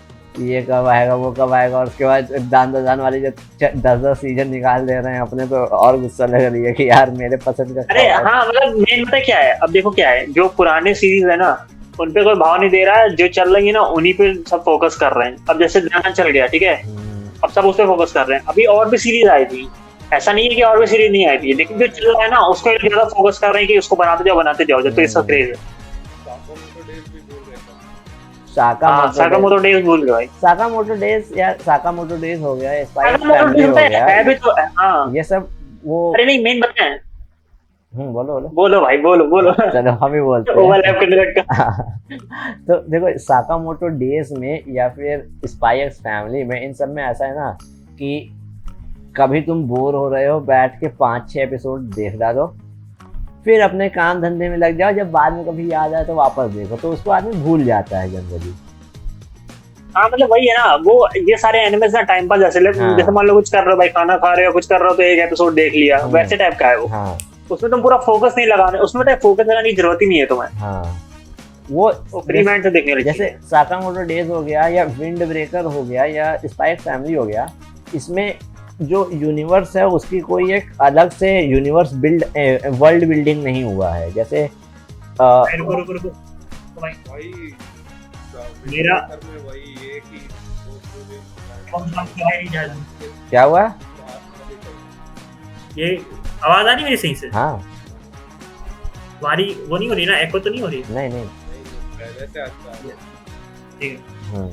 ये कब आएगा, वो कब आएगा, और उसके बाद दान वाली जो 10 सीजन निकाल दे रहे हैं अपने, तो और गुस्सा लग रही है कि यार मेरे पसंद का। अरे हाँ, मतलब मेन पता क्या है, अब देखो क्या है, जो पुराने सीरीज है ना, उन पे कोई भाव नहीं दे रहा है, जो चल रही है ना उन्हीं पे सब फोकस कर रहे हैं। अब जैसे ध्यान चल गया, ठीक है, अब सब उस पे फोकस कर रहे हैं। अभी और भी सीरीज आई थी, ऐसा नहीं है कि और भी सीरीज नहीं आई थी, लेकिन जो चल रहा है ना उसको ज्यादा फोकस कर रहे हैं कि उसको बनाते जाओ, जब तो इसका क्रेज है। साकामोटो डेज भूल गए भाई। साकामोटो डेज यार, साकामोटो डेज हो गया, स्पाई साकामोटो फैमिली हो डेज गया, है भी तो, हाँ ये सब वो। अरे नहीं, मेन पता है, बोलो भाई, बोलो चलो हम ही बोलते ओवरलैप करने लगता। तो देखो, साकामोटो डेज में या फिर स्पाई एक्स फैमिली में, इन सब में ऐसा है ना कि कभी तुम बोर हो रहे हो, बैठ के 5-6 एपिसोड देख डालो, फिर अपने काम धंधे में लग जाओ, जब बाद में कभी याद आए तो वापस देखो, तो उसको आदमी भूल जाता है जनरली। हाँ, मतलब वही है ना, वो ये सारे एनिमेस ना टाइम पास जैसे जैसे मान लो कुछ कर रहे हो भाई, खाना खा रहे हो, कुछ कर रहे हो, तो एक एपिसोड देख लिया, वैसे टाइप का है वो। हाँ, उसमें तुम पूरा फोकस नहीं लगाने, उसमें तो फोकस लगाने की जरूरत ही नहीं है तुम्हें। हाँ, वो फ्री माइंड से देखने लगे। जैसे साकामोटो डेज हो गया, या विंड ब्रेकर हो गया, या स्पाई एक्स फैमिली हो गया, इसमें जो यूनिवर्स है उसकी कोई एक अलग से यूनिवर्स वर्ल्ड बिल्डिंग नहीं हुआ है। जैसे रुको भाई मेरा- Windbreaker में वही ये कि वो पूरे कौन सा भाई ज्यादा क्या हुआ? ये आवाज आ रही मेरी सही से? हाँ तुम्हारी वो नहीं हो रही ना, एको तो नहीं हो रही? नहीं नहीं पहले से अच्छा है। ठीक है।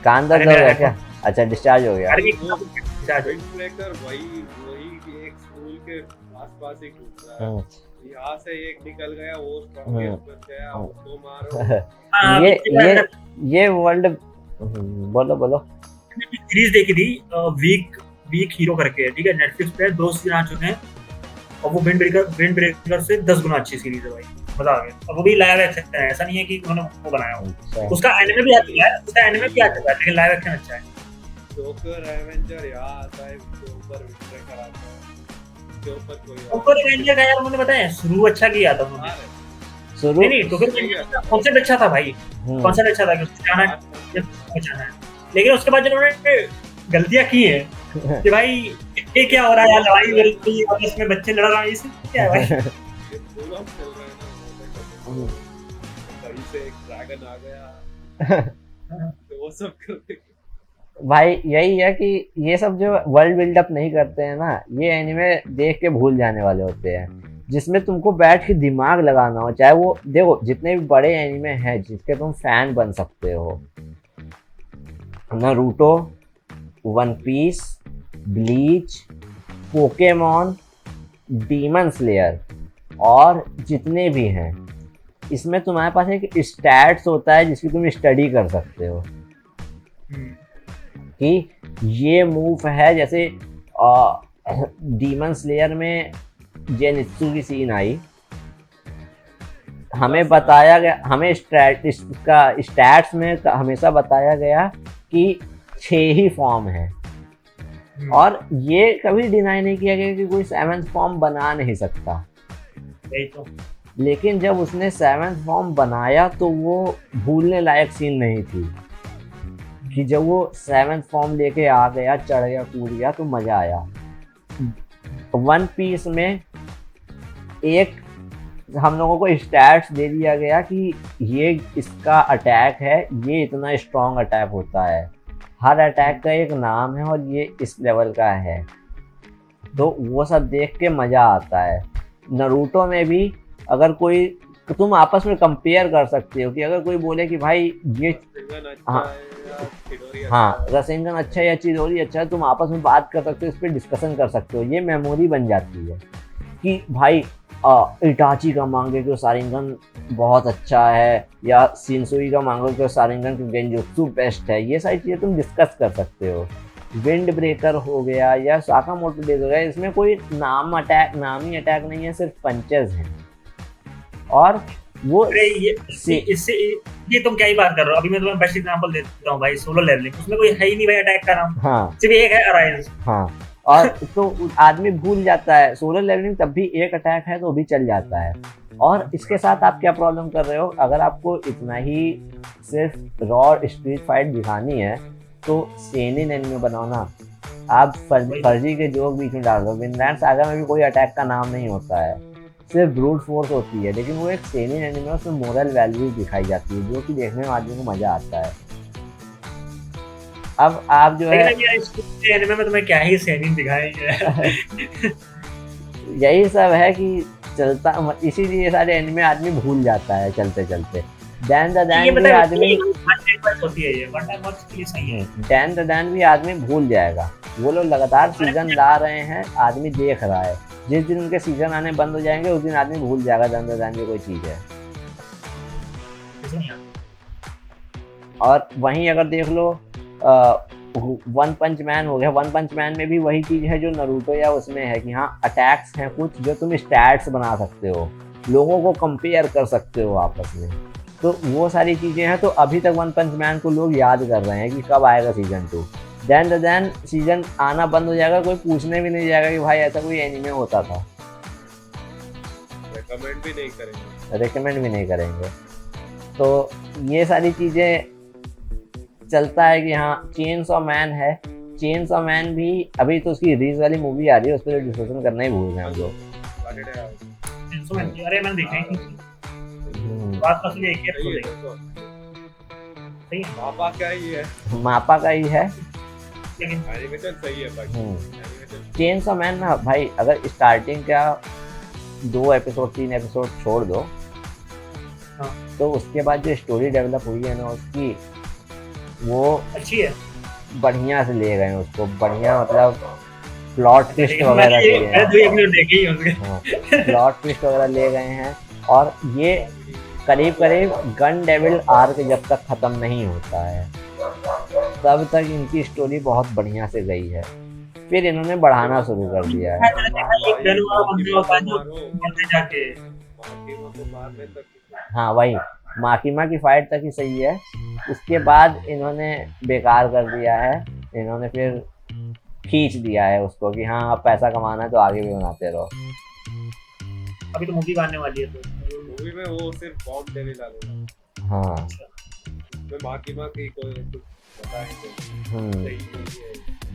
कान दर्द अरे हो मेरा गया echo- क्या? अच्छा डिस्चार्ज हो गया। अरे Windbreaker वही वही एक स्कूल के आसपास ही घूम रहा है। हम्म, यहाँ से एक निकल गया वो स्ट्रॉन्गेस्ट बन गया, उसको मारो। हाँ, ये वर्ल्ड बोलो बोलो। सीरीज देखी थी वीक वीक हीरो करके, ठीक है, नेटफ्लिक्स पे 2 सीजन आ चुके हैं और वो विंड ब्रेकर से 10 गुना अच्छी सीरीज है भाई, मजा आ गया। और वो भी लाइव एक्शन है, ऐसा नहीं है कि उन्होंने वो बनाया हो। अच्छा, उसका एनिमे भी आ चुका है, लेकिन लाइव एक्शन अच्छा है। जोकर एवेंजर यहाँ आता है, उसके ऊपर विंडब्रेकर आता है, उसके ऊपर कोई और- टोकर रेंजर का यार मुझे पता है शुरू अच्छा किया था उन्होंने। हाँ रे, शुरू नहीं टोकर रेंजर का कॉन्सेप्ट अच्छा था भाई, कॉन्सेप्ट अच्छा था कि उसको जाना है, जाना है। लेकिन उसके बाद जो उन्होंने गलतियां की है कि भाई ये क्या हो रहा है यार, लड़ाई हो रही है आपस में, बच्चे लड़ रहे हैं, इससे क्या है भाई? ये फुल ऑन चल रहा है ना, कहीं से एक ड्रैगन आ गया तो वो सब करते। भाई यही है कि ये सब जो वर्ल्ड बिल्डअप नहीं करते हैं ना, ये एनिमे देख के भूल जाने वाले होते हैं, जिसमें तुमको बैठ के दिमाग लगाना हो। चाहे वो देखो जितने भी बड़े एनिमे हैं जिसके तुम फैन बन सकते हो, Naruto, One Piece, Bleach, Pokemon, Demon Slayer और जितने भी हैं, इसमें तुम्हारे पास एक स्टैट्स होता है जिसकी तुम स्टडी कर सकते हो कि ये मूव है। जैसे डीमन स्लेयर में जेनित्सु की सीन आई, हमें बताया गया, हमें स्टैट्स में हमेशा बताया गया कि 6 ही फॉर्म है और ये कभी डिनाई नहीं किया गया कि कोई 7th फॉर्म बना नहीं सकता। यही तो लेकिन जब उसने 7th फॉर्म बनाया तो वो भूलने लायक सीन नहीं थी कि जब वो 7th फॉर्म लेके आ गया, चढ़ गया, कूद गया, तो मज़ा आया। वन पीस में एक हम लोगों को स्टैट्स दे दिया गया कि ये इसका अटैक है, ये इतना स्ट्रॉन्ग अटैक होता है, हर अटैक का एक नाम है और ये इस लेवल का है। तो वो सब देख के मज़ा आता है। नारुतो में भी अगर कोई, तुम आपस में कंपेयर कर सकते हो कि अगर कोई बोले कि भाई ये रसेंगन अच्छा हाँ। है या चिडोरी अच्छा हाँ रसेंगन अच्छा है या चिदोरी अच्छा है, तुम आपस में बात कर सकते हो, इस पर डिस्कशन कर सकते हो। ये मेमोरी बन जाती है कि भाई इटाची का मांगेक्यो शारिंगन बहुत अच्छा है या शिनसुई का मांगेक्यो शारिंगन की गेंजुत्सु बेस्ट है। ये सारी चीज़ें तुम डिस्कस कर सकते हो। विंड ब्रेकर हो गया या साकामोटो डेज हो गया, इसमें कोई नामी अटैक नहीं है, सिर्फ पंचेस हैं। और वो अरे इससे ये तुम क्या ही बात कर रहे हो? अभी मैं तुम्हें बेस्ट एग्जांपल देता हूँ भाई, सोलो लेवलिंग, उसमें कोई है ही नहीं भाई अटैक का नाम, हाँ सिर्फ एक है अराइज। हाँ, और तो आदमी भूल जाता है। सोलर लेवलिंग तब भी एक अटैक है तो भी चल जाता है। और इसके साथ आप क्या प्रॉब्लम कर रहे हो, अगर आपको इतना ही सिर्फ रॉ स्ट्रीट फाइट दिखानी है तो सेनिन एनिमे बनाओ ना। आप फर्जी के जोक बीच में डाल दो। विनलैंड सागा में भी कोई अटैक का नाम नहीं होता है, सिर्फ ब्रूट फोर्स होती है, लेकिन वो एक सेनिन एनिमे, उसमें मोरल वैल्यू दिखाई जाती है जो कि देखने में आदमी को मजा आता है। अब आप जो है एनिमे में तुम्हें क्या ही सेनिन दिखाएंगे। यही सब है कि चलता, इसीलिए सारे एनिमे आदमी भूल जाता है चलते चलते। डैन द डैन भी आदमी होती है ये वन टाइम वॉच के लिए सही है। डैन द डैन भी आदमी भूल जाएगा। वो लोग लगातार सीजन ला रहे हैं, आदमी देख रहा है। जिस दिन उनके सीजन आने बंद हो जाएंगे उस दिन आदमी भूल जाएगा डैन द डैन की कोई चीज़ है। और वहीं अगर देख लो वन पंच मैन हो गया, वन पंच मैन में भी वही चीज़ है जो नारुतो या उसमें है कि हाँ अटैक्स हैं कुछ जो तुम स्टैट्स बना सकते हो, लोगों को कंपेयर कर सकते हो आपस में। तो वो सारी चीज़ें हैं। तो अभी तक वन पंच मैन को लोग याद कर रहे हैं कि कब आएगा season 2। Then the then season आना बंद हो जाएगा, कोई पूछने भी नहीं जाएगा कि भाई ऐसा कोई एनिमे होता था। रेकमेंड भी नहीं करेंगे। तो ये सारी चीज़ें चलता है कि हाँ चेनसॉ मैन है। चेनसॉ मैन भी अभी तो उसकी रीज वाली मूवी आ रही है, उस पर डिस्कशन करना ही भूल गए हम लोग। अरे मैंने देखा ही नहीं, बात तो सिर्फ एक ही सही है पापा का ही है, मापा का ही है। लेकिन एनिमेशन सही है but hmm. Animation chain of man ना भाई, अगर स्टार्टिंग का 2 एपिसोड 3 एपिसोड छोड़ दो, हाँ। तो उसके बाद जो स्टोरी डेवलप हुई है ना उसकी, वो अच्छी है। बढ़िया से ले गए हैं उसको, बढ़िया मतलब प्लॉट ट्विस्ट लेकिन वगैरह दिए मैंने हैं। 2 एपिसोड देखे ही हैं उसके। हाँ, प्लॉट ट्विस्ट वगैरह ले गए हैं। और ये करीब करीब गन डेविल आर्क जब तक खत्म नहीं होता है तब तक इनकी स्टोरी बहुत बढ़िया से गई है, फिर इन्होंने बढ़ाना शुरू कर दिया है। मैंने देखा एक गन वाला बंदा होता है जो मंदिर जाके मार्टिनो को मारने तक हाँ वही, माकिमा की फाइट तक ही सही है, उसके बाद इन्होंने बेकार कर दिया है। इन्होंने फिर खींच दिया है उसको कि हाँ अब पैसा कमाना है तो आगे भी बनाते रहो। अभी तो मूवी बनने वाली है तो मूवी में वो सिर्फ बॉम्ब डेविल आ गया, हाँ। उसमें माकिमा की कोई कुछ बताएंगे हम्म सही नहीं है।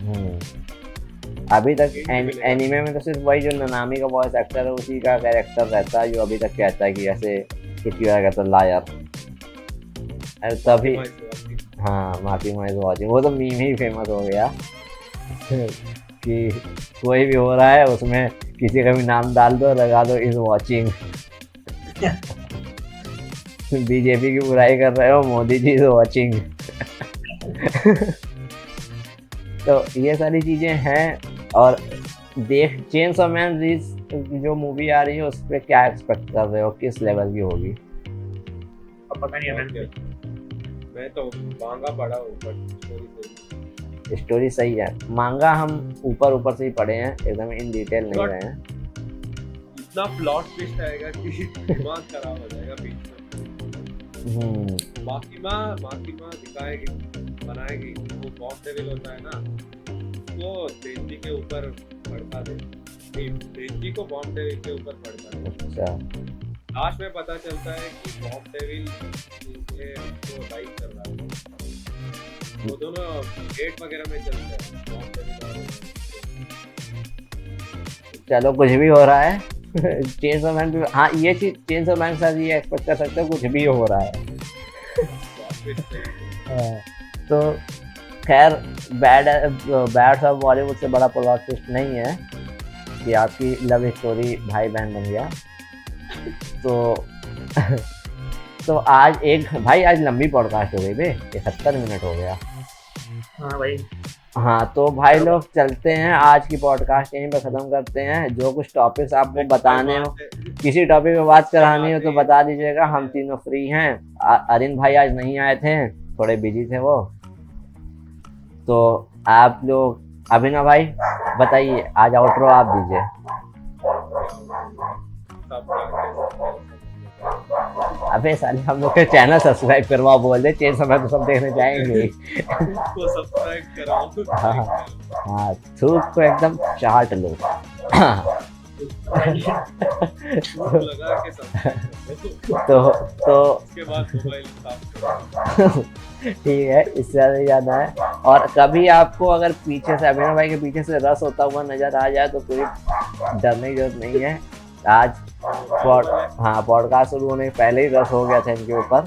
हम्म। अभी तक एनिमे में तो सिर्फ वही जो ननामी का वॉइस एक्टर है उसी का कैरेक्टर रहता है, जो अभी तक कहता है कि ऐसे छुट्टी वाला कहता है लायर, तभी। हाँ, माकिमा इज वाचिंग, वो तो मीम ही फेमस हो गया कि कोई भी हो रहा है उसमें किसी का भी नाम डाल दो, लगा दो इज वॉचिंग। बीजेपी की बुराई कर रहे हो, मोदी जी इज वॉचिंग। तो ये सारी चीजें हैं। और देख चेन ऑफ मैन जो मूवी आ रही है उस पर क्या एक्सपेक्ट कर रहे हो, किस लेवल की होगी? अब पता नहीं है मैंने। मैं तो मांगा पढ़ा हूँ बट स्टोरी सही स्टोरी सही है। मांगा हम ऊपर ऊपर से ही पढ़े हैं, एकदम इन डिटेल नहीं रहे हैं। इतना प्लॉट ट्विस्ट आएगा कि दिमाग खराब हो जाएगा बीच में। माकिमा दिखाएगी, बनाएगी, वो बॉम्ब डेविल होता है ना, वो देंजी के ऊपर भड़का दे, देंजी को बॉम्ब डेविल के ऊपर भड़का दे। अच्छा, लास्ट में पता चलता है कि बॉम्ब डेविल को लाइक कर रहा है, वो दोनों गेट वगैरह में चलते हैं बॉम्ब डेविल और चलो कुछ भी हो रहा है। चेन ऑफ मैन, हाँ ये चीज चेन ऑफ मैन के साथ ये एक्सपेक्ट कर सकते हो कुछ भी हो रहा है। तो खैर बैड ऑफ बॉलीवुड से बड़ा प्लॉट ट्विस्ट नहीं है कि आपकी लव स्टोरी भाई बहन बन गया। तो आज आज लंबी पॉडकास्ट हो गई बे, 71 मिनट हो गया। हाँ भाई। हाँ तो भाई लोग चलते हैं, आज की पॉडकास्ट यहीं पर ख़त्म करते हैं। जो कुछ टॉपिक्स आपको बताने हो, किसी टॉपिक पे बात करानी हो तो बता दीजिएगा, हम तीनों फ्री हैं। अरिन भाई आज नहीं आए थे, थोड़े बिजी थे वो। तो आप लोग अभिनव भाई बताइए, आज आउटरो आप दीजिए। अबे साले हम लोग के चैनल सब्सक्राइब करवाओ, बोल दे चेन समय तो सब देखने जाएंगे। को सब्सक्राइब कराओ। हाँ थूक को एकदम चाट लो। लगा के सब्सक्राइब तो उसके बाद मोबाइल साफ ठीक है, इससे ज़्यादा नहीं जाना है। और कभी आपको अगर पीछे से अभिनव भाई के पीछे से रस होता हुआ नजर आ जाए तो कोई डरने की जरूरत नहीं है। आज पॉडकास्ट शुरू होने के पहले ही रस हो गया था इनके ऊपर।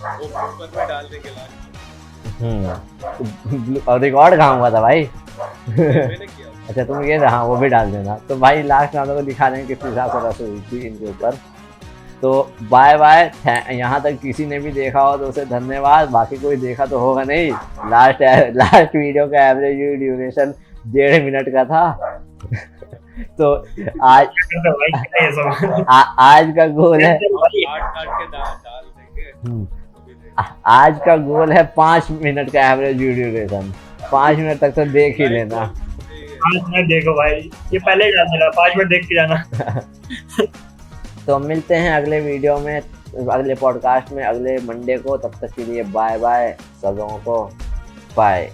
वो ऊपर में डालने के लिए और रिकॉर्ड कहाँ हुआ था भाई? मैंने किया। अच्छा तुम ये हाँ वो भी डाल देना। तो भाई लास्ट में हम लोग को दिखा देंगे किस हिसाब से रस हुई थी इनके ऊपर। तो बाय बाय। यहाँ तक किसी ने भी देखा हो तो उसे धन्यवाद, बाकी कोई देखा तो होगा नहीं। लास्ट वीडियो का एवरेज ड्यूरेशन 1.5 मिनट का था। तो आज आज का गोल है, आज का गोल है 5 मिनट का एवरेज ड्यूरेशन। 5 मिनट तक तो देख ही लेना। 5 मिनट देखो भाई, ये पहले ही डाल देना, 5 मिनट देख के जाना। तो मिलते हैं अगले वीडियो में, अगले पॉडकास्ट में अगले मंडे को। तब तक के लिए बाय बाय सब लोगों को, बाय।